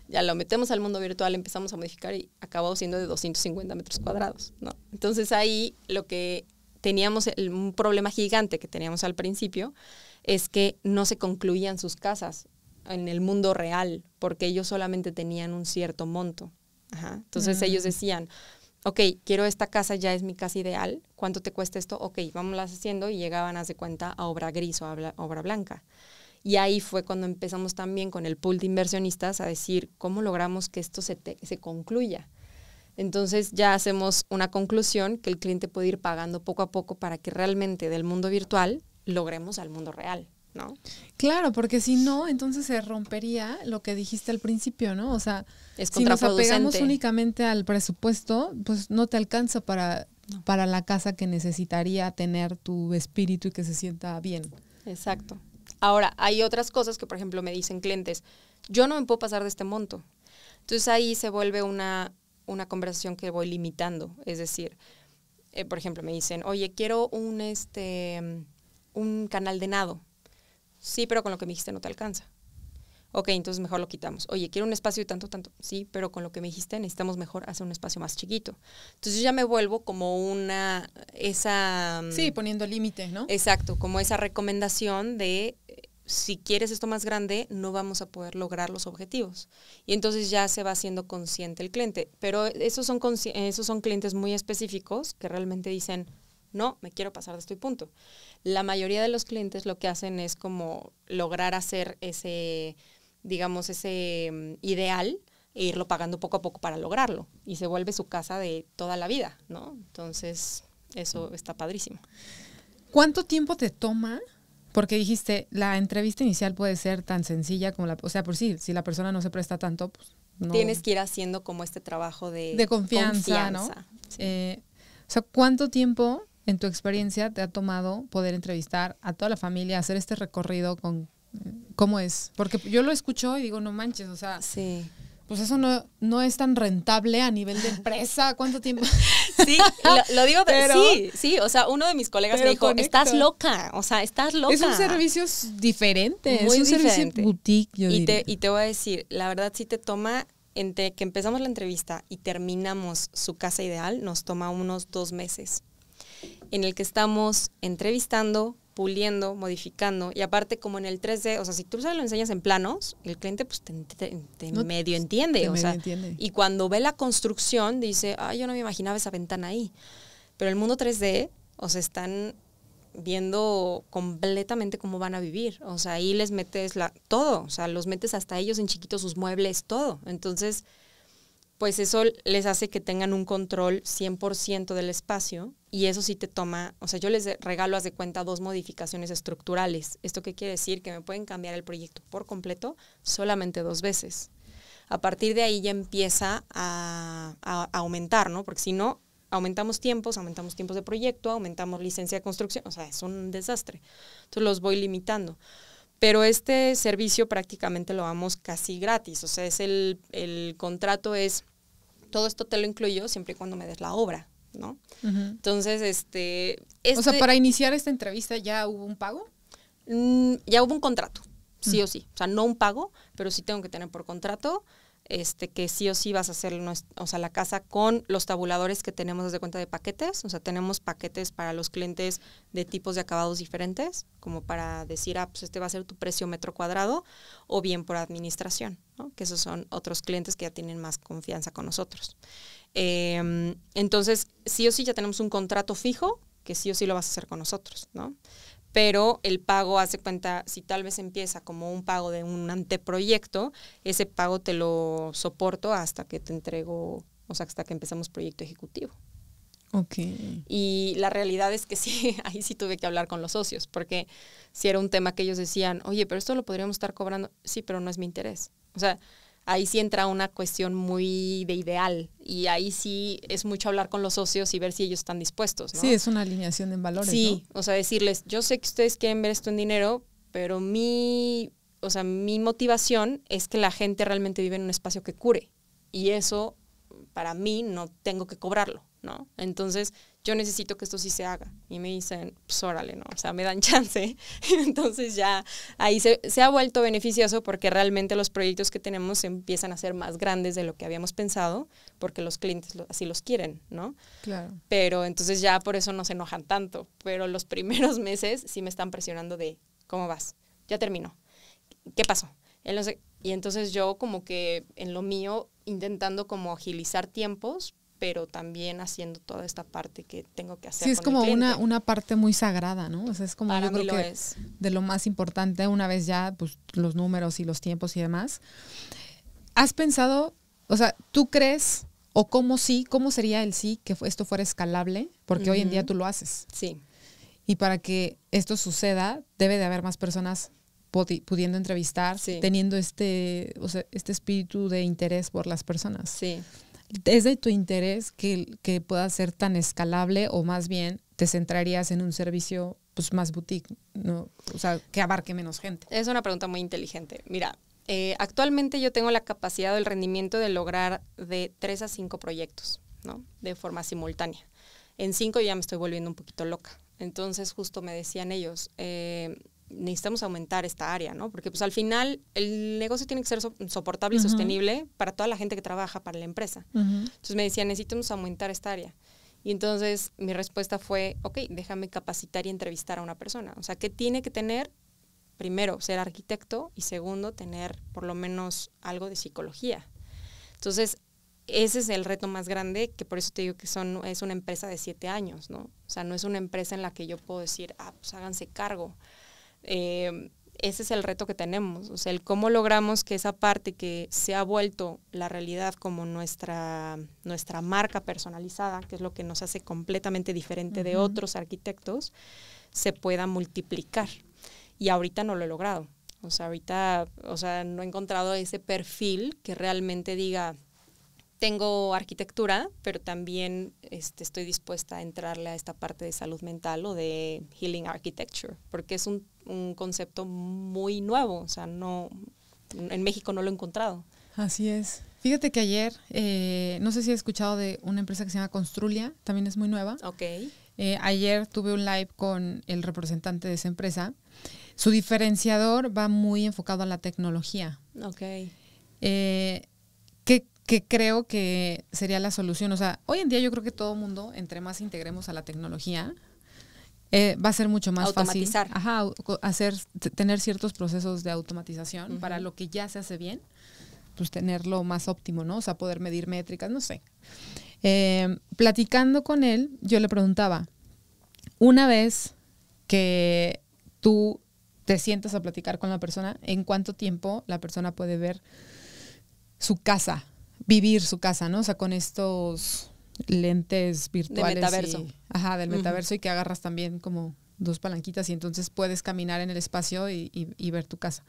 Ya lo metemos al mundo virtual, empezamos a modificar y acabó siendo de 250 metros cuadrados, ¿no? Entonces, ahí lo que teníamos, un problema gigante que teníamos al principio, es que no se concluían sus casas en el mundo real, porque ellos solamente tenían un cierto monto. Ajá. Entonces ellos decían, quiero esta casa, ya es mi casa ideal, ¿cuánto te cuesta esto? Vámonos haciendo, y llegaban, haz de cuenta, a obra gris o a obra blanca. Y ahí fue cuando empezamos también con el pool de inversionistas a decir, ¿cómo logramos que esto se concluya? Entonces ya hacemos una conclusión que el cliente puede ir pagando poco a poco para que realmente del mundo virtual logremos al mundo real, ¿no? Claro, porque si no, entonces se rompería lo que dijiste al principio, ¿no? O sea, Es si nos contraproducente. apegamos únicamente al presupuesto, pues no te alcanza para la casa que necesitaría tener tu espíritu y que se sienta bien. Exacto. Ahora, hay otras cosas que, por ejemplo, me dicen clientes, yo no me puedo pasar de este monto. Entonces ahí se vuelve una conversación que voy limitando. Es decir, por ejemplo, me dicen, oye, quiero un canal de nado. Sí, pero con lo que me dijiste no te alcanza. Ok, entonces mejor lo quitamos. Oye, quiero un espacio de tanto. Sí, pero con lo que me dijiste necesitamos mejor hacer un espacio más chiquito. Entonces yo ya me vuelvo como Sí, poniendo límites, ¿no? Exacto, como esa recomendación de si quieres esto más grande, no vamos a poder lograr los objetivos. Y entonces ya se va haciendo consciente el cliente. Pero esos son clientes muy específicos que realmente dicen, no, me quiero pasar de este punto. La mayoría de los clientes lo que hacen es como lograr hacer ese, digamos, ese ideal e irlo pagando poco a poco para lograrlo. Y se vuelve su casa de toda la vida, ¿no? Entonces, eso está padrísimo. ¿Cuánto tiempo te toma? Porque dijiste, la entrevista inicial puede ser tan sencilla como o sea, por sí, si la persona no se presta tanto, pues no. Tienes que ir haciendo como este trabajo de confianza, ¿no? Sí. O sea, ¿cuánto tiempo en tu experiencia te ha tomado poder entrevistar a toda la familia, hacer este recorrido con cómo es? Porque yo lo escucho y digo, no manches, o sea, sí. Pues eso no es tan rentable a nivel de empresa. ¿Cuánto tiempo? Sí, lo digo, sí, o sea, uno de mis colegas me dijo, estás loca, o sea, estás loca. Es un servicio diferente, muy es un diferente. Servicio boutique, yo diría. Y te voy a decir, la verdad sí te toma, entre que empezamos la entrevista y terminamos su casa ideal, nos toma unos 2 meses, en el que estamos entrevistando, puliendo, modificando, y aparte como en el 3D, o sea, si tú se lo enseñas en planos, el cliente pues te medio entiende, entiende. Y cuando ve la construcción dice, yo no me imaginaba esa ventana ahí, pero el mundo 3D, o sea, están viendo completamente cómo van a vivir, o sea, ahí les metes todo, o sea, los metes hasta ellos en chiquitos, sus muebles, todo, entonces pues eso les hace que tengan un control 100% del espacio, y eso sí te toma, o sea, yo les regalo, haz de cuenta, 2 modificaciones estructurales. ¿Esto qué quiere decir? Que me pueden cambiar el proyecto por completo solamente 2 veces. A partir de ahí ya empieza a aumentar, ¿no? Porque si no, aumentamos tiempos de proyecto, aumentamos licencia de construcción, o sea, es un desastre. Entonces los voy limitando. Pero este servicio prácticamente lo damos casi gratis, o sea, es el contrato es, todo esto te lo incluyo siempre y cuando me des la obra, ¿no? Uh-huh. Entonces, o sea, para iniciar esta entrevista, ¿ya hubo un pago? Ya hubo un contrato, sí o sí. O sea, no un pago, pero sí tengo que tener por contrato que sí o sí vas a hacer la casa con los tabuladores que tenemos desde cuenta de paquetes. O sea, tenemos paquetes para los clientes de tipos de acabados diferentes, como para decir, pues este va a ser tu precio metro cuadrado, o bien por administración, ¿no? Que esos son otros clientes que ya tienen más confianza con nosotros. Entonces, sí o sí ya tenemos un contrato fijo, que sí o sí lo vas a hacer con nosotros, ¿no? Pero el pago, hace cuenta, si tal vez empieza como un pago de un anteproyecto, ese pago te lo soporto hasta que te entrego, o sea, hasta que empezamos proyecto ejecutivo. Okay. Y la realidad es que sí, ahí sí tuve que hablar con los socios, porque si era un tema que ellos decían, oye, pero esto lo podríamos estar cobrando, sí, pero no es mi interés. O sea, ahí sí entra una cuestión muy de ideal, y ahí sí es mucho hablar con los socios y ver si ellos están dispuestos, ¿no? Sí, es una alineación en valores, sí, ¿no? O sea, decirles, yo sé que ustedes quieren ver esto en dinero, pero mi motivación es que la gente realmente vive en un espacio que cure, y eso para mí no tengo que cobrarlo, ¿no? Entonces yo necesito que esto sí se haga, y me dicen, pues órale, ¿no? O sea, me dan chance. Entonces ya ahí se ha vuelto beneficioso, porque realmente los proyectos que tenemos empiezan a ser más grandes de lo que habíamos pensado, porque los clientes así los quieren, ¿no? Claro. Pero entonces ya por eso no se enojan tanto, pero los primeros meses sí me están presionando de, ¿cómo vas? Ya terminó. ¿Qué pasó? Y entonces yo como que en lo mío intentando como agilizar tiempos, pero también haciendo toda esta parte que tengo que hacer. Sí, es con como el cliente. una parte muy sagrada, ¿no? O sea, es como Para yo creo mí lo que es. de lo más importante, una vez ya, pues los números y los tiempos y demás. ¿Has pensado, o sea, tú crees, o cómo sería el sí que esto fuera escalable? Porque hoy en día tú lo haces. Sí. Y para que esto suceda, debe de haber más personas pudiendo entrevistar, Sí. teniendo este espíritu de interés por las personas. Sí. ¿Es de tu interés que pueda ser tan escalable, o más bien te centrarías en un servicio pues más boutique, ¿no? O sea, que abarque menos gente? Es una pregunta muy inteligente. Mira, actualmente yo tengo la capacidad o el rendimiento de lograr de 3 a 5 proyectos, ¿no? De forma simultánea. En 5 ya me estoy volviendo un poquito loca. Entonces justo me decían ellos, necesitamos aumentar esta área, ¿no? Porque pues al final el negocio tiene que ser soportable y sostenible para toda la gente que trabaja para la empresa. Entonces me decían, necesitamos aumentar esta área. Y entonces mi respuesta fue, ok, déjame capacitar y entrevistar a una persona. O sea, ¿qué tiene que tener? Primero, ser arquitecto, y segundo, tener por lo menos algo de psicología. Entonces, ese es el reto más grande, que por eso te digo que es una empresa de 7 años, ¿no? O sea, no es una empresa en la que yo puedo decir, pues háganse cargo. Ese es el reto que tenemos, o sea, el cómo logramos que esa parte que se ha vuelto la realidad como nuestra marca personalizada, que es lo que nos hace completamente diferente de otros arquitectos, se pueda multiplicar. Y ahorita no lo he logrado. O sea, no he encontrado ese perfil que realmente diga, tengo arquitectura, pero también estoy dispuesta a entrarle a esta parte de salud mental o de healing architecture, porque es un concepto muy nuevo. O sea, en México no lo he encontrado. Así es. Fíjate que ayer, no sé si has escuchado de una empresa que se llama Construlia, también es muy nueva. Ok. Ayer tuve un live con el representante de esa empresa. Su diferenciador va muy enfocado a la tecnología. Ok. Que creo que sería la solución. O sea, hoy en día yo creo que todo mundo, entre más integremos a la tecnología, va a ser mucho más automatizar. Fácil tener ciertos procesos de automatización para lo que ya se hace bien, pues tenerlo más óptimo, ¿no? O sea, poder medir métricas, no sé. Platicando con él, yo le preguntaba, una vez que tú te sientas a platicar con la persona, ¿en cuánto tiempo la persona puede ver su casa, vivir su casa, ¿no? O sea, con estos lentes virtuales. De metaverso. Del metaverso, y que agarras también como 2 palanquitas y entonces puedes caminar en el espacio y ver tu casa.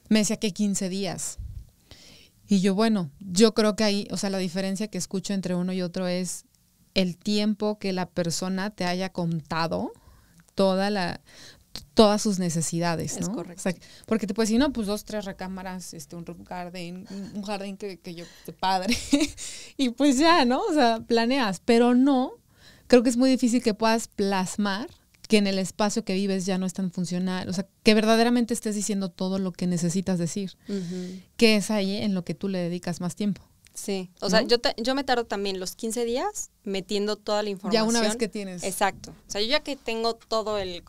Me decía que 15 días. Y yo, bueno, yo creo que ahí, o sea, la diferencia que escucho entre uno y otro es el tiempo que la persona te haya contado todas sus necesidades, ¿no? Es correcto. O sea, porque te puedes decir, no, pues 2, 3 recámaras, un roof garden, un jardín que yo, de padre, y pues ya, ¿no? O sea, planeas, pero no, creo que es muy difícil que puedas plasmar que en el espacio que vives ya no es tan funcional, o sea, que verdaderamente estés diciendo todo lo que necesitas decir, que es ahí en lo que tú le dedicas más tiempo. Sí, o ¿no? sea, yo me tardo también los 15 días metiendo toda la información. Ya una vez que tienes. Exacto. O sea, yo ya que tengo todo el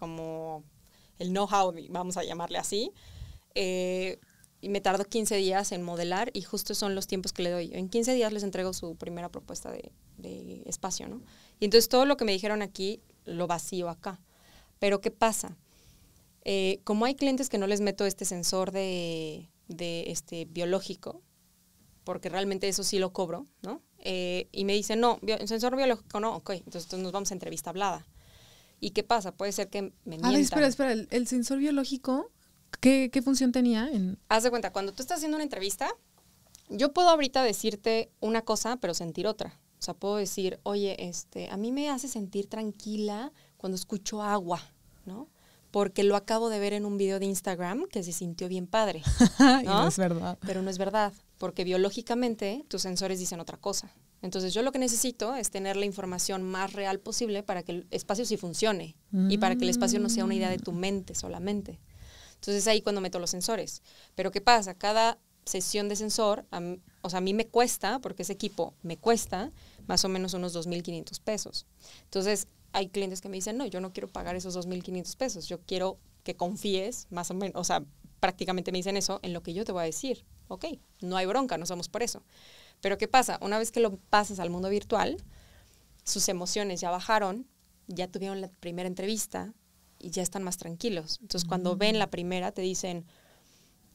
know-how, vamos a llamarle así, y me tardo 15 días en modelar, y justo son los tiempos que le doy. En 15 días les entrego su primera propuesta de espacio, ¿no? Y entonces todo lo que me dijeron aquí lo vacío acá. Pero ¿qué pasa? Como hay clientes que no les meto este sensor de biológico, porque realmente eso sí lo cobro, ¿no? Y me dicen, no, sensor biológico no, ok, entonces nos vamos a entrevista hablada. ¿Y qué pasa? Puede ser que me mientan. A ver, espera, ¿el sensor biológico qué función tenía? Haz de cuenta, cuando tú estás haciendo una entrevista, yo puedo ahorita decirte una cosa, pero sentir otra. O sea, puedo decir, oye, a mí me hace sentir tranquila cuando escucho agua, ¿no? Porque lo acabo de ver en un video de Instagram que se sintió bien padre, ¿no? Y no es verdad. Pero no es verdad, porque biológicamente tus sensores dicen otra cosa. Entonces yo lo que necesito es tener la información más real posible para que el espacio sí funcione y para que el espacio no sea una idea de tu mente solamente. Entonces ahí cuando meto los sensores. Pero ¿qué pasa? Cada sesión de sensor, a mí me cuesta, porque ese equipo me cuesta más o menos unos 2,500 pesos. Entonces hay clientes que me dicen, no, yo no quiero pagar esos 2,500 pesos, yo quiero que confíes más o menos, o sea, prácticamente me dicen eso en lo que yo te voy a decir. Ok, no hay bronca, no somos por eso. Pero ¿qué pasa? Una vez que lo pasas al mundo virtual, sus emociones ya bajaron, ya tuvieron la primera entrevista y ya están más tranquilos. Entonces, cuando ven la primera, te dicen,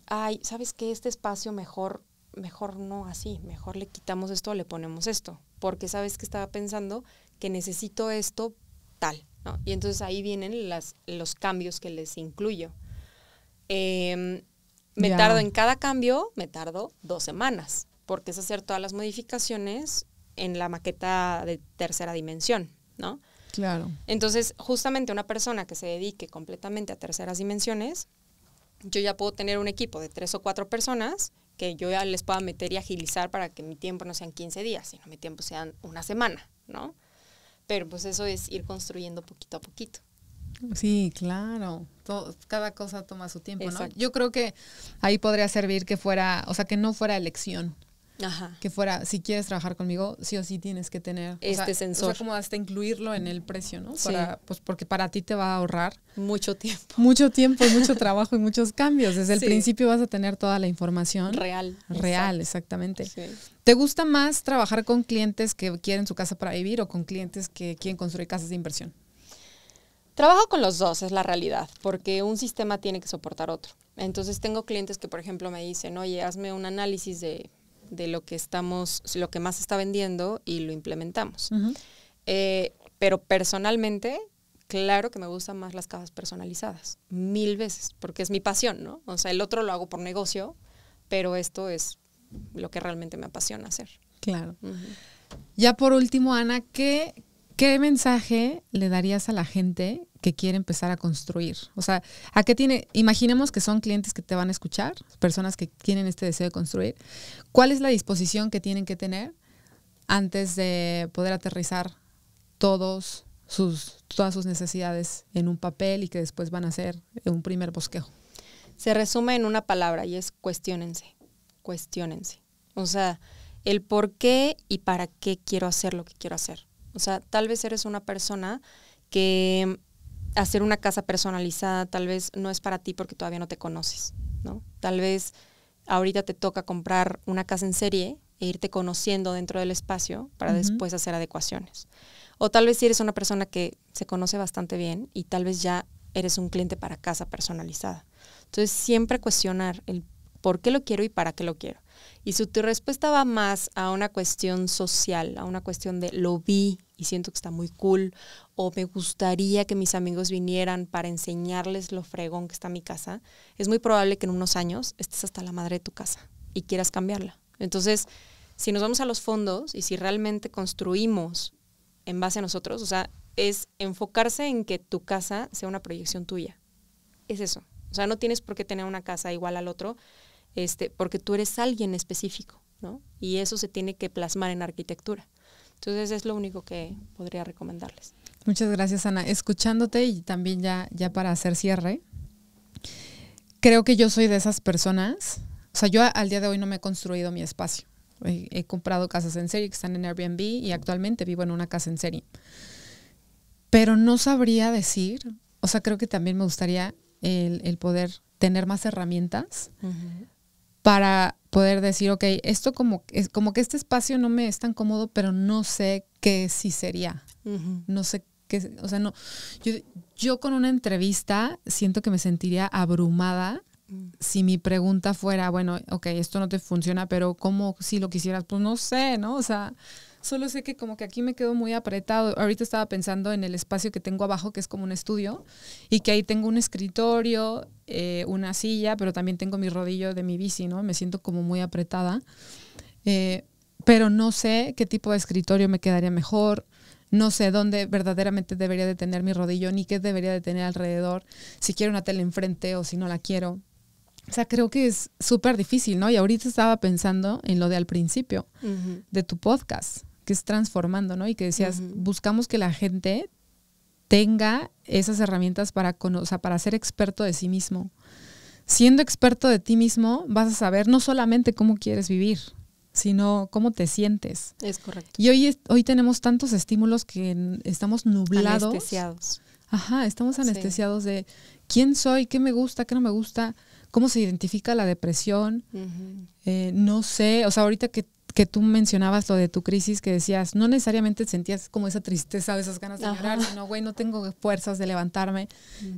ay, ¿sabes qué? Este espacio mejor no así, mejor le quitamos esto o le ponemos esto, porque sabes que estaba pensando que necesito esto tal, ¿no? Y entonces ahí vienen los cambios que les incluyo. Me tardo en cada cambio, me tardo 2 semanas, porque es hacer todas las modificaciones en la maqueta de tercera dimensión, ¿no? Claro. Entonces, justamente una persona que se dedique completamente a terceras dimensiones, yo ya puedo tener un equipo de 3 o 4 personas que yo ya les pueda meter y agilizar para que mi tiempo no sean 15 días, sino mi tiempo sean una semana, ¿no? Pero pues eso es ir construyendo poquito a poquito. Sí, claro. Cada cosa toma su tiempo, Exacto. ¿no? Yo creo que ahí podría servir que fuera, o sea, que no fuera elección. Ajá. Que fuera, si quieres trabajar conmigo, sí o sí tienes que tener sensor. O sea, como hasta incluirlo en el precio, ¿no? Sí. Pues porque para ti te va a ahorrar mucho tiempo. Mucho tiempo, mucho trabajo y muchos cambios. Desde el principio vas a tener toda la información. Real, exactamente. Sí. ¿Te gusta más trabajar con clientes que quieren su casa para vivir o con clientes que quieren construir casas de inversión? Trabajo con los dos, es la realidad, porque un sistema tiene que soportar otro. Entonces tengo clientes que, por ejemplo, me dicen, oye, hazme un análisis de lo que más está vendiendo y lo implementamos. Uh-huh. Pero personalmente, claro que me gustan más las casas personalizadas, 1000 veces, porque es mi pasión, ¿no? O sea, el otro lo hago por negocio, pero esto es lo que realmente me apasiona hacer. Claro. Uh-huh. Ya por último, Ana, ¿qué mensaje le darías a la gente que quiere empezar a construir? O sea, imaginemos que son clientes que te van a escuchar, personas que tienen este deseo de construir. ¿Cuál es la disposición que tienen que tener antes de poder aterrizar todas sus necesidades en un papel y que después van a hacer un primer bosquejo? Se resume en una palabra y es cuestiónense. Cuestiónense. O sea, el por qué y para qué quiero hacer lo que quiero hacer. O sea, tal vez eres una persona que hacer una casa personalizada tal vez no es para ti porque todavía no te conoces, ¿no? Tal vez ahorita te toca comprar una casa en serie e irte conociendo dentro del espacio para después hacer adecuaciones. O tal vez si eres una persona que se conoce bastante bien y tal vez ya eres un cliente para casa personalizada. Entonces, siempre cuestionar el por qué lo quiero y para qué lo quiero. Y si tu respuesta va más a una cuestión social, a una cuestión de lo vi y siento que está muy cool, o me gustaría que mis amigos vinieran para enseñarles lo fregón que está mi casa, es muy probable que en unos años estés hasta la madre de tu casa y quieras cambiarla. Entonces, si nos vamos a los fondos y si realmente construimos en base a nosotros, o sea, es enfocarse en que tu casa sea una proyección tuya. Es eso. O sea, no tienes por qué tener una casa igual al otro, porque tú eres alguien específico, ¿no? Y eso se tiene que plasmar en arquitectura. Entonces, es lo único que podría recomendarles. Muchas gracias, Ana. Escuchándote y también ya para hacer cierre, creo que yo soy de esas personas, o sea, yo al día de hoy no me he construido mi espacio. He comprado casas en serie que están en Airbnb y actualmente vivo en una casa en serie. Pero no sabría decir, o sea, creo que también me gustaría el poder tener más herramientas para poder decir, ok, esto como que este espacio no me es tan cómodo, pero no sé qué sí sería. No sé qué, o sea, no. Yo con una entrevista siento que me sentiría abrumada si mi pregunta fuera, bueno, ok, esto no te funciona, pero ¿cómo si lo quisieras? Pues no sé, ¿no? O sea, solo sé que como que aquí me quedo muy apretado. Ahorita estaba pensando en el espacio que tengo abajo, que es como un estudio, y que ahí tengo un escritorio, una silla, pero también tengo mi rodillo de mi bici, ¿no? Me siento como muy apretada. Pero no sé qué tipo de escritorio me quedaría mejor. No sé dónde verdaderamente debería de tener mi rodillo, ni qué debería de tener alrededor, si quiero una tele enfrente o si no la quiero. O sea, creo que es súper difícil, ¿no? Y ahorita estaba pensando en lo de al principio de tu podcast, que es transformando, ¿no? Y que decías, buscamos que la gente tenga esas herramientas para ser experto de sí mismo. Siendo experto de ti mismo, vas a saber no solamente cómo quieres vivir, sino cómo te sientes. Es correcto. Y hoy tenemos tantos estímulos que estamos nublados. Anestesiados. Ajá, estamos anestesiados de quién soy, qué me gusta, qué no me gusta, cómo se identifica la depresión. No sé, o sea, ahorita que que tú mencionabas lo de tu crisis, que decías, no necesariamente sentías como esa tristeza, esas ganas de llorar, sino, güey, no tengo fuerzas de levantarme,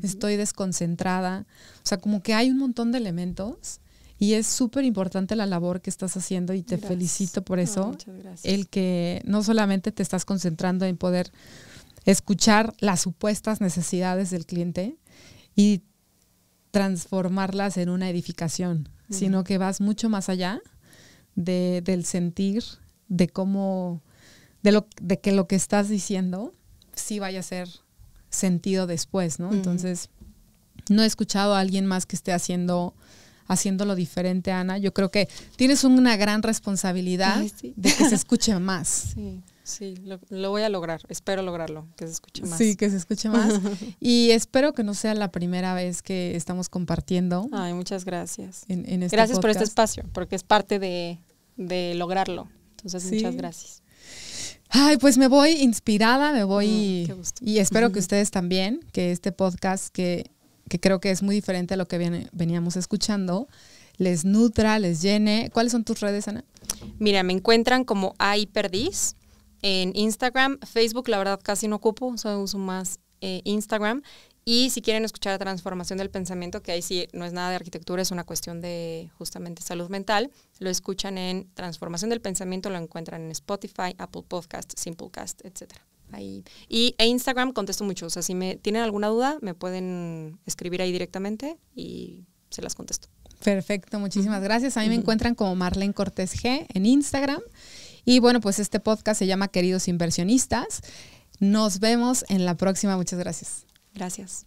estoy desconcentrada. O sea, como que hay un montón de elementos y es súper importante la labor que estás haciendo y te felicito por eso. Muchas gracias. El que no solamente te estás concentrando en poder escuchar las supuestas necesidades del cliente y transformarlas en una edificación, sino que vas mucho más allá del sentir, de cómo, de que lo que estás diciendo sí vaya a ser sentido después, ¿no? Entonces, no he escuchado a alguien más que esté haciéndolo diferente, Ana. Yo creo que tienes una gran responsabilidad de que se escuche más. Sí, lo voy a lograr. Espero lograrlo, que se escuche más. Sí, que se escuche más. Y espero que no sea la primera vez que estamos compartiendo. Ay, muchas gracias. En este gracias podcast. por este espacio, porque es parte de lograrlo. Entonces, muchas gracias. Ay, pues me voy inspirada, me voy qué gusto. Y espero que ustedes también, que este podcast que creo que es muy diferente a lo que veníamos escuchando, les nutra, les llene. ¿Cuáles son tus redes, Ana? Mira, me encuentran como Perdiz en Instagram. Facebook, la verdad, casi no ocupo, o sea, uso más Instagram. Y si quieren escuchar Transformación del Pensamiento, que ahí sí no es nada de arquitectura, es una cuestión de justamente salud mental, lo escuchan en Transformación del Pensamiento, lo encuentran en Spotify, Apple Podcast, Simplecast, etc. Ahí. E Instagram contesto mucho, o sea, si tienen alguna duda, me pueden escribir ahí directamente y se las contesto. Perfecto, muchísimas gracias. A mí me encuentran como Marlene Cortés G en Instagram. Y bueno, pues este podcast se llama Queridos Inversionistas. Nos vemos en la próxima. Muchas gracias. Gracias.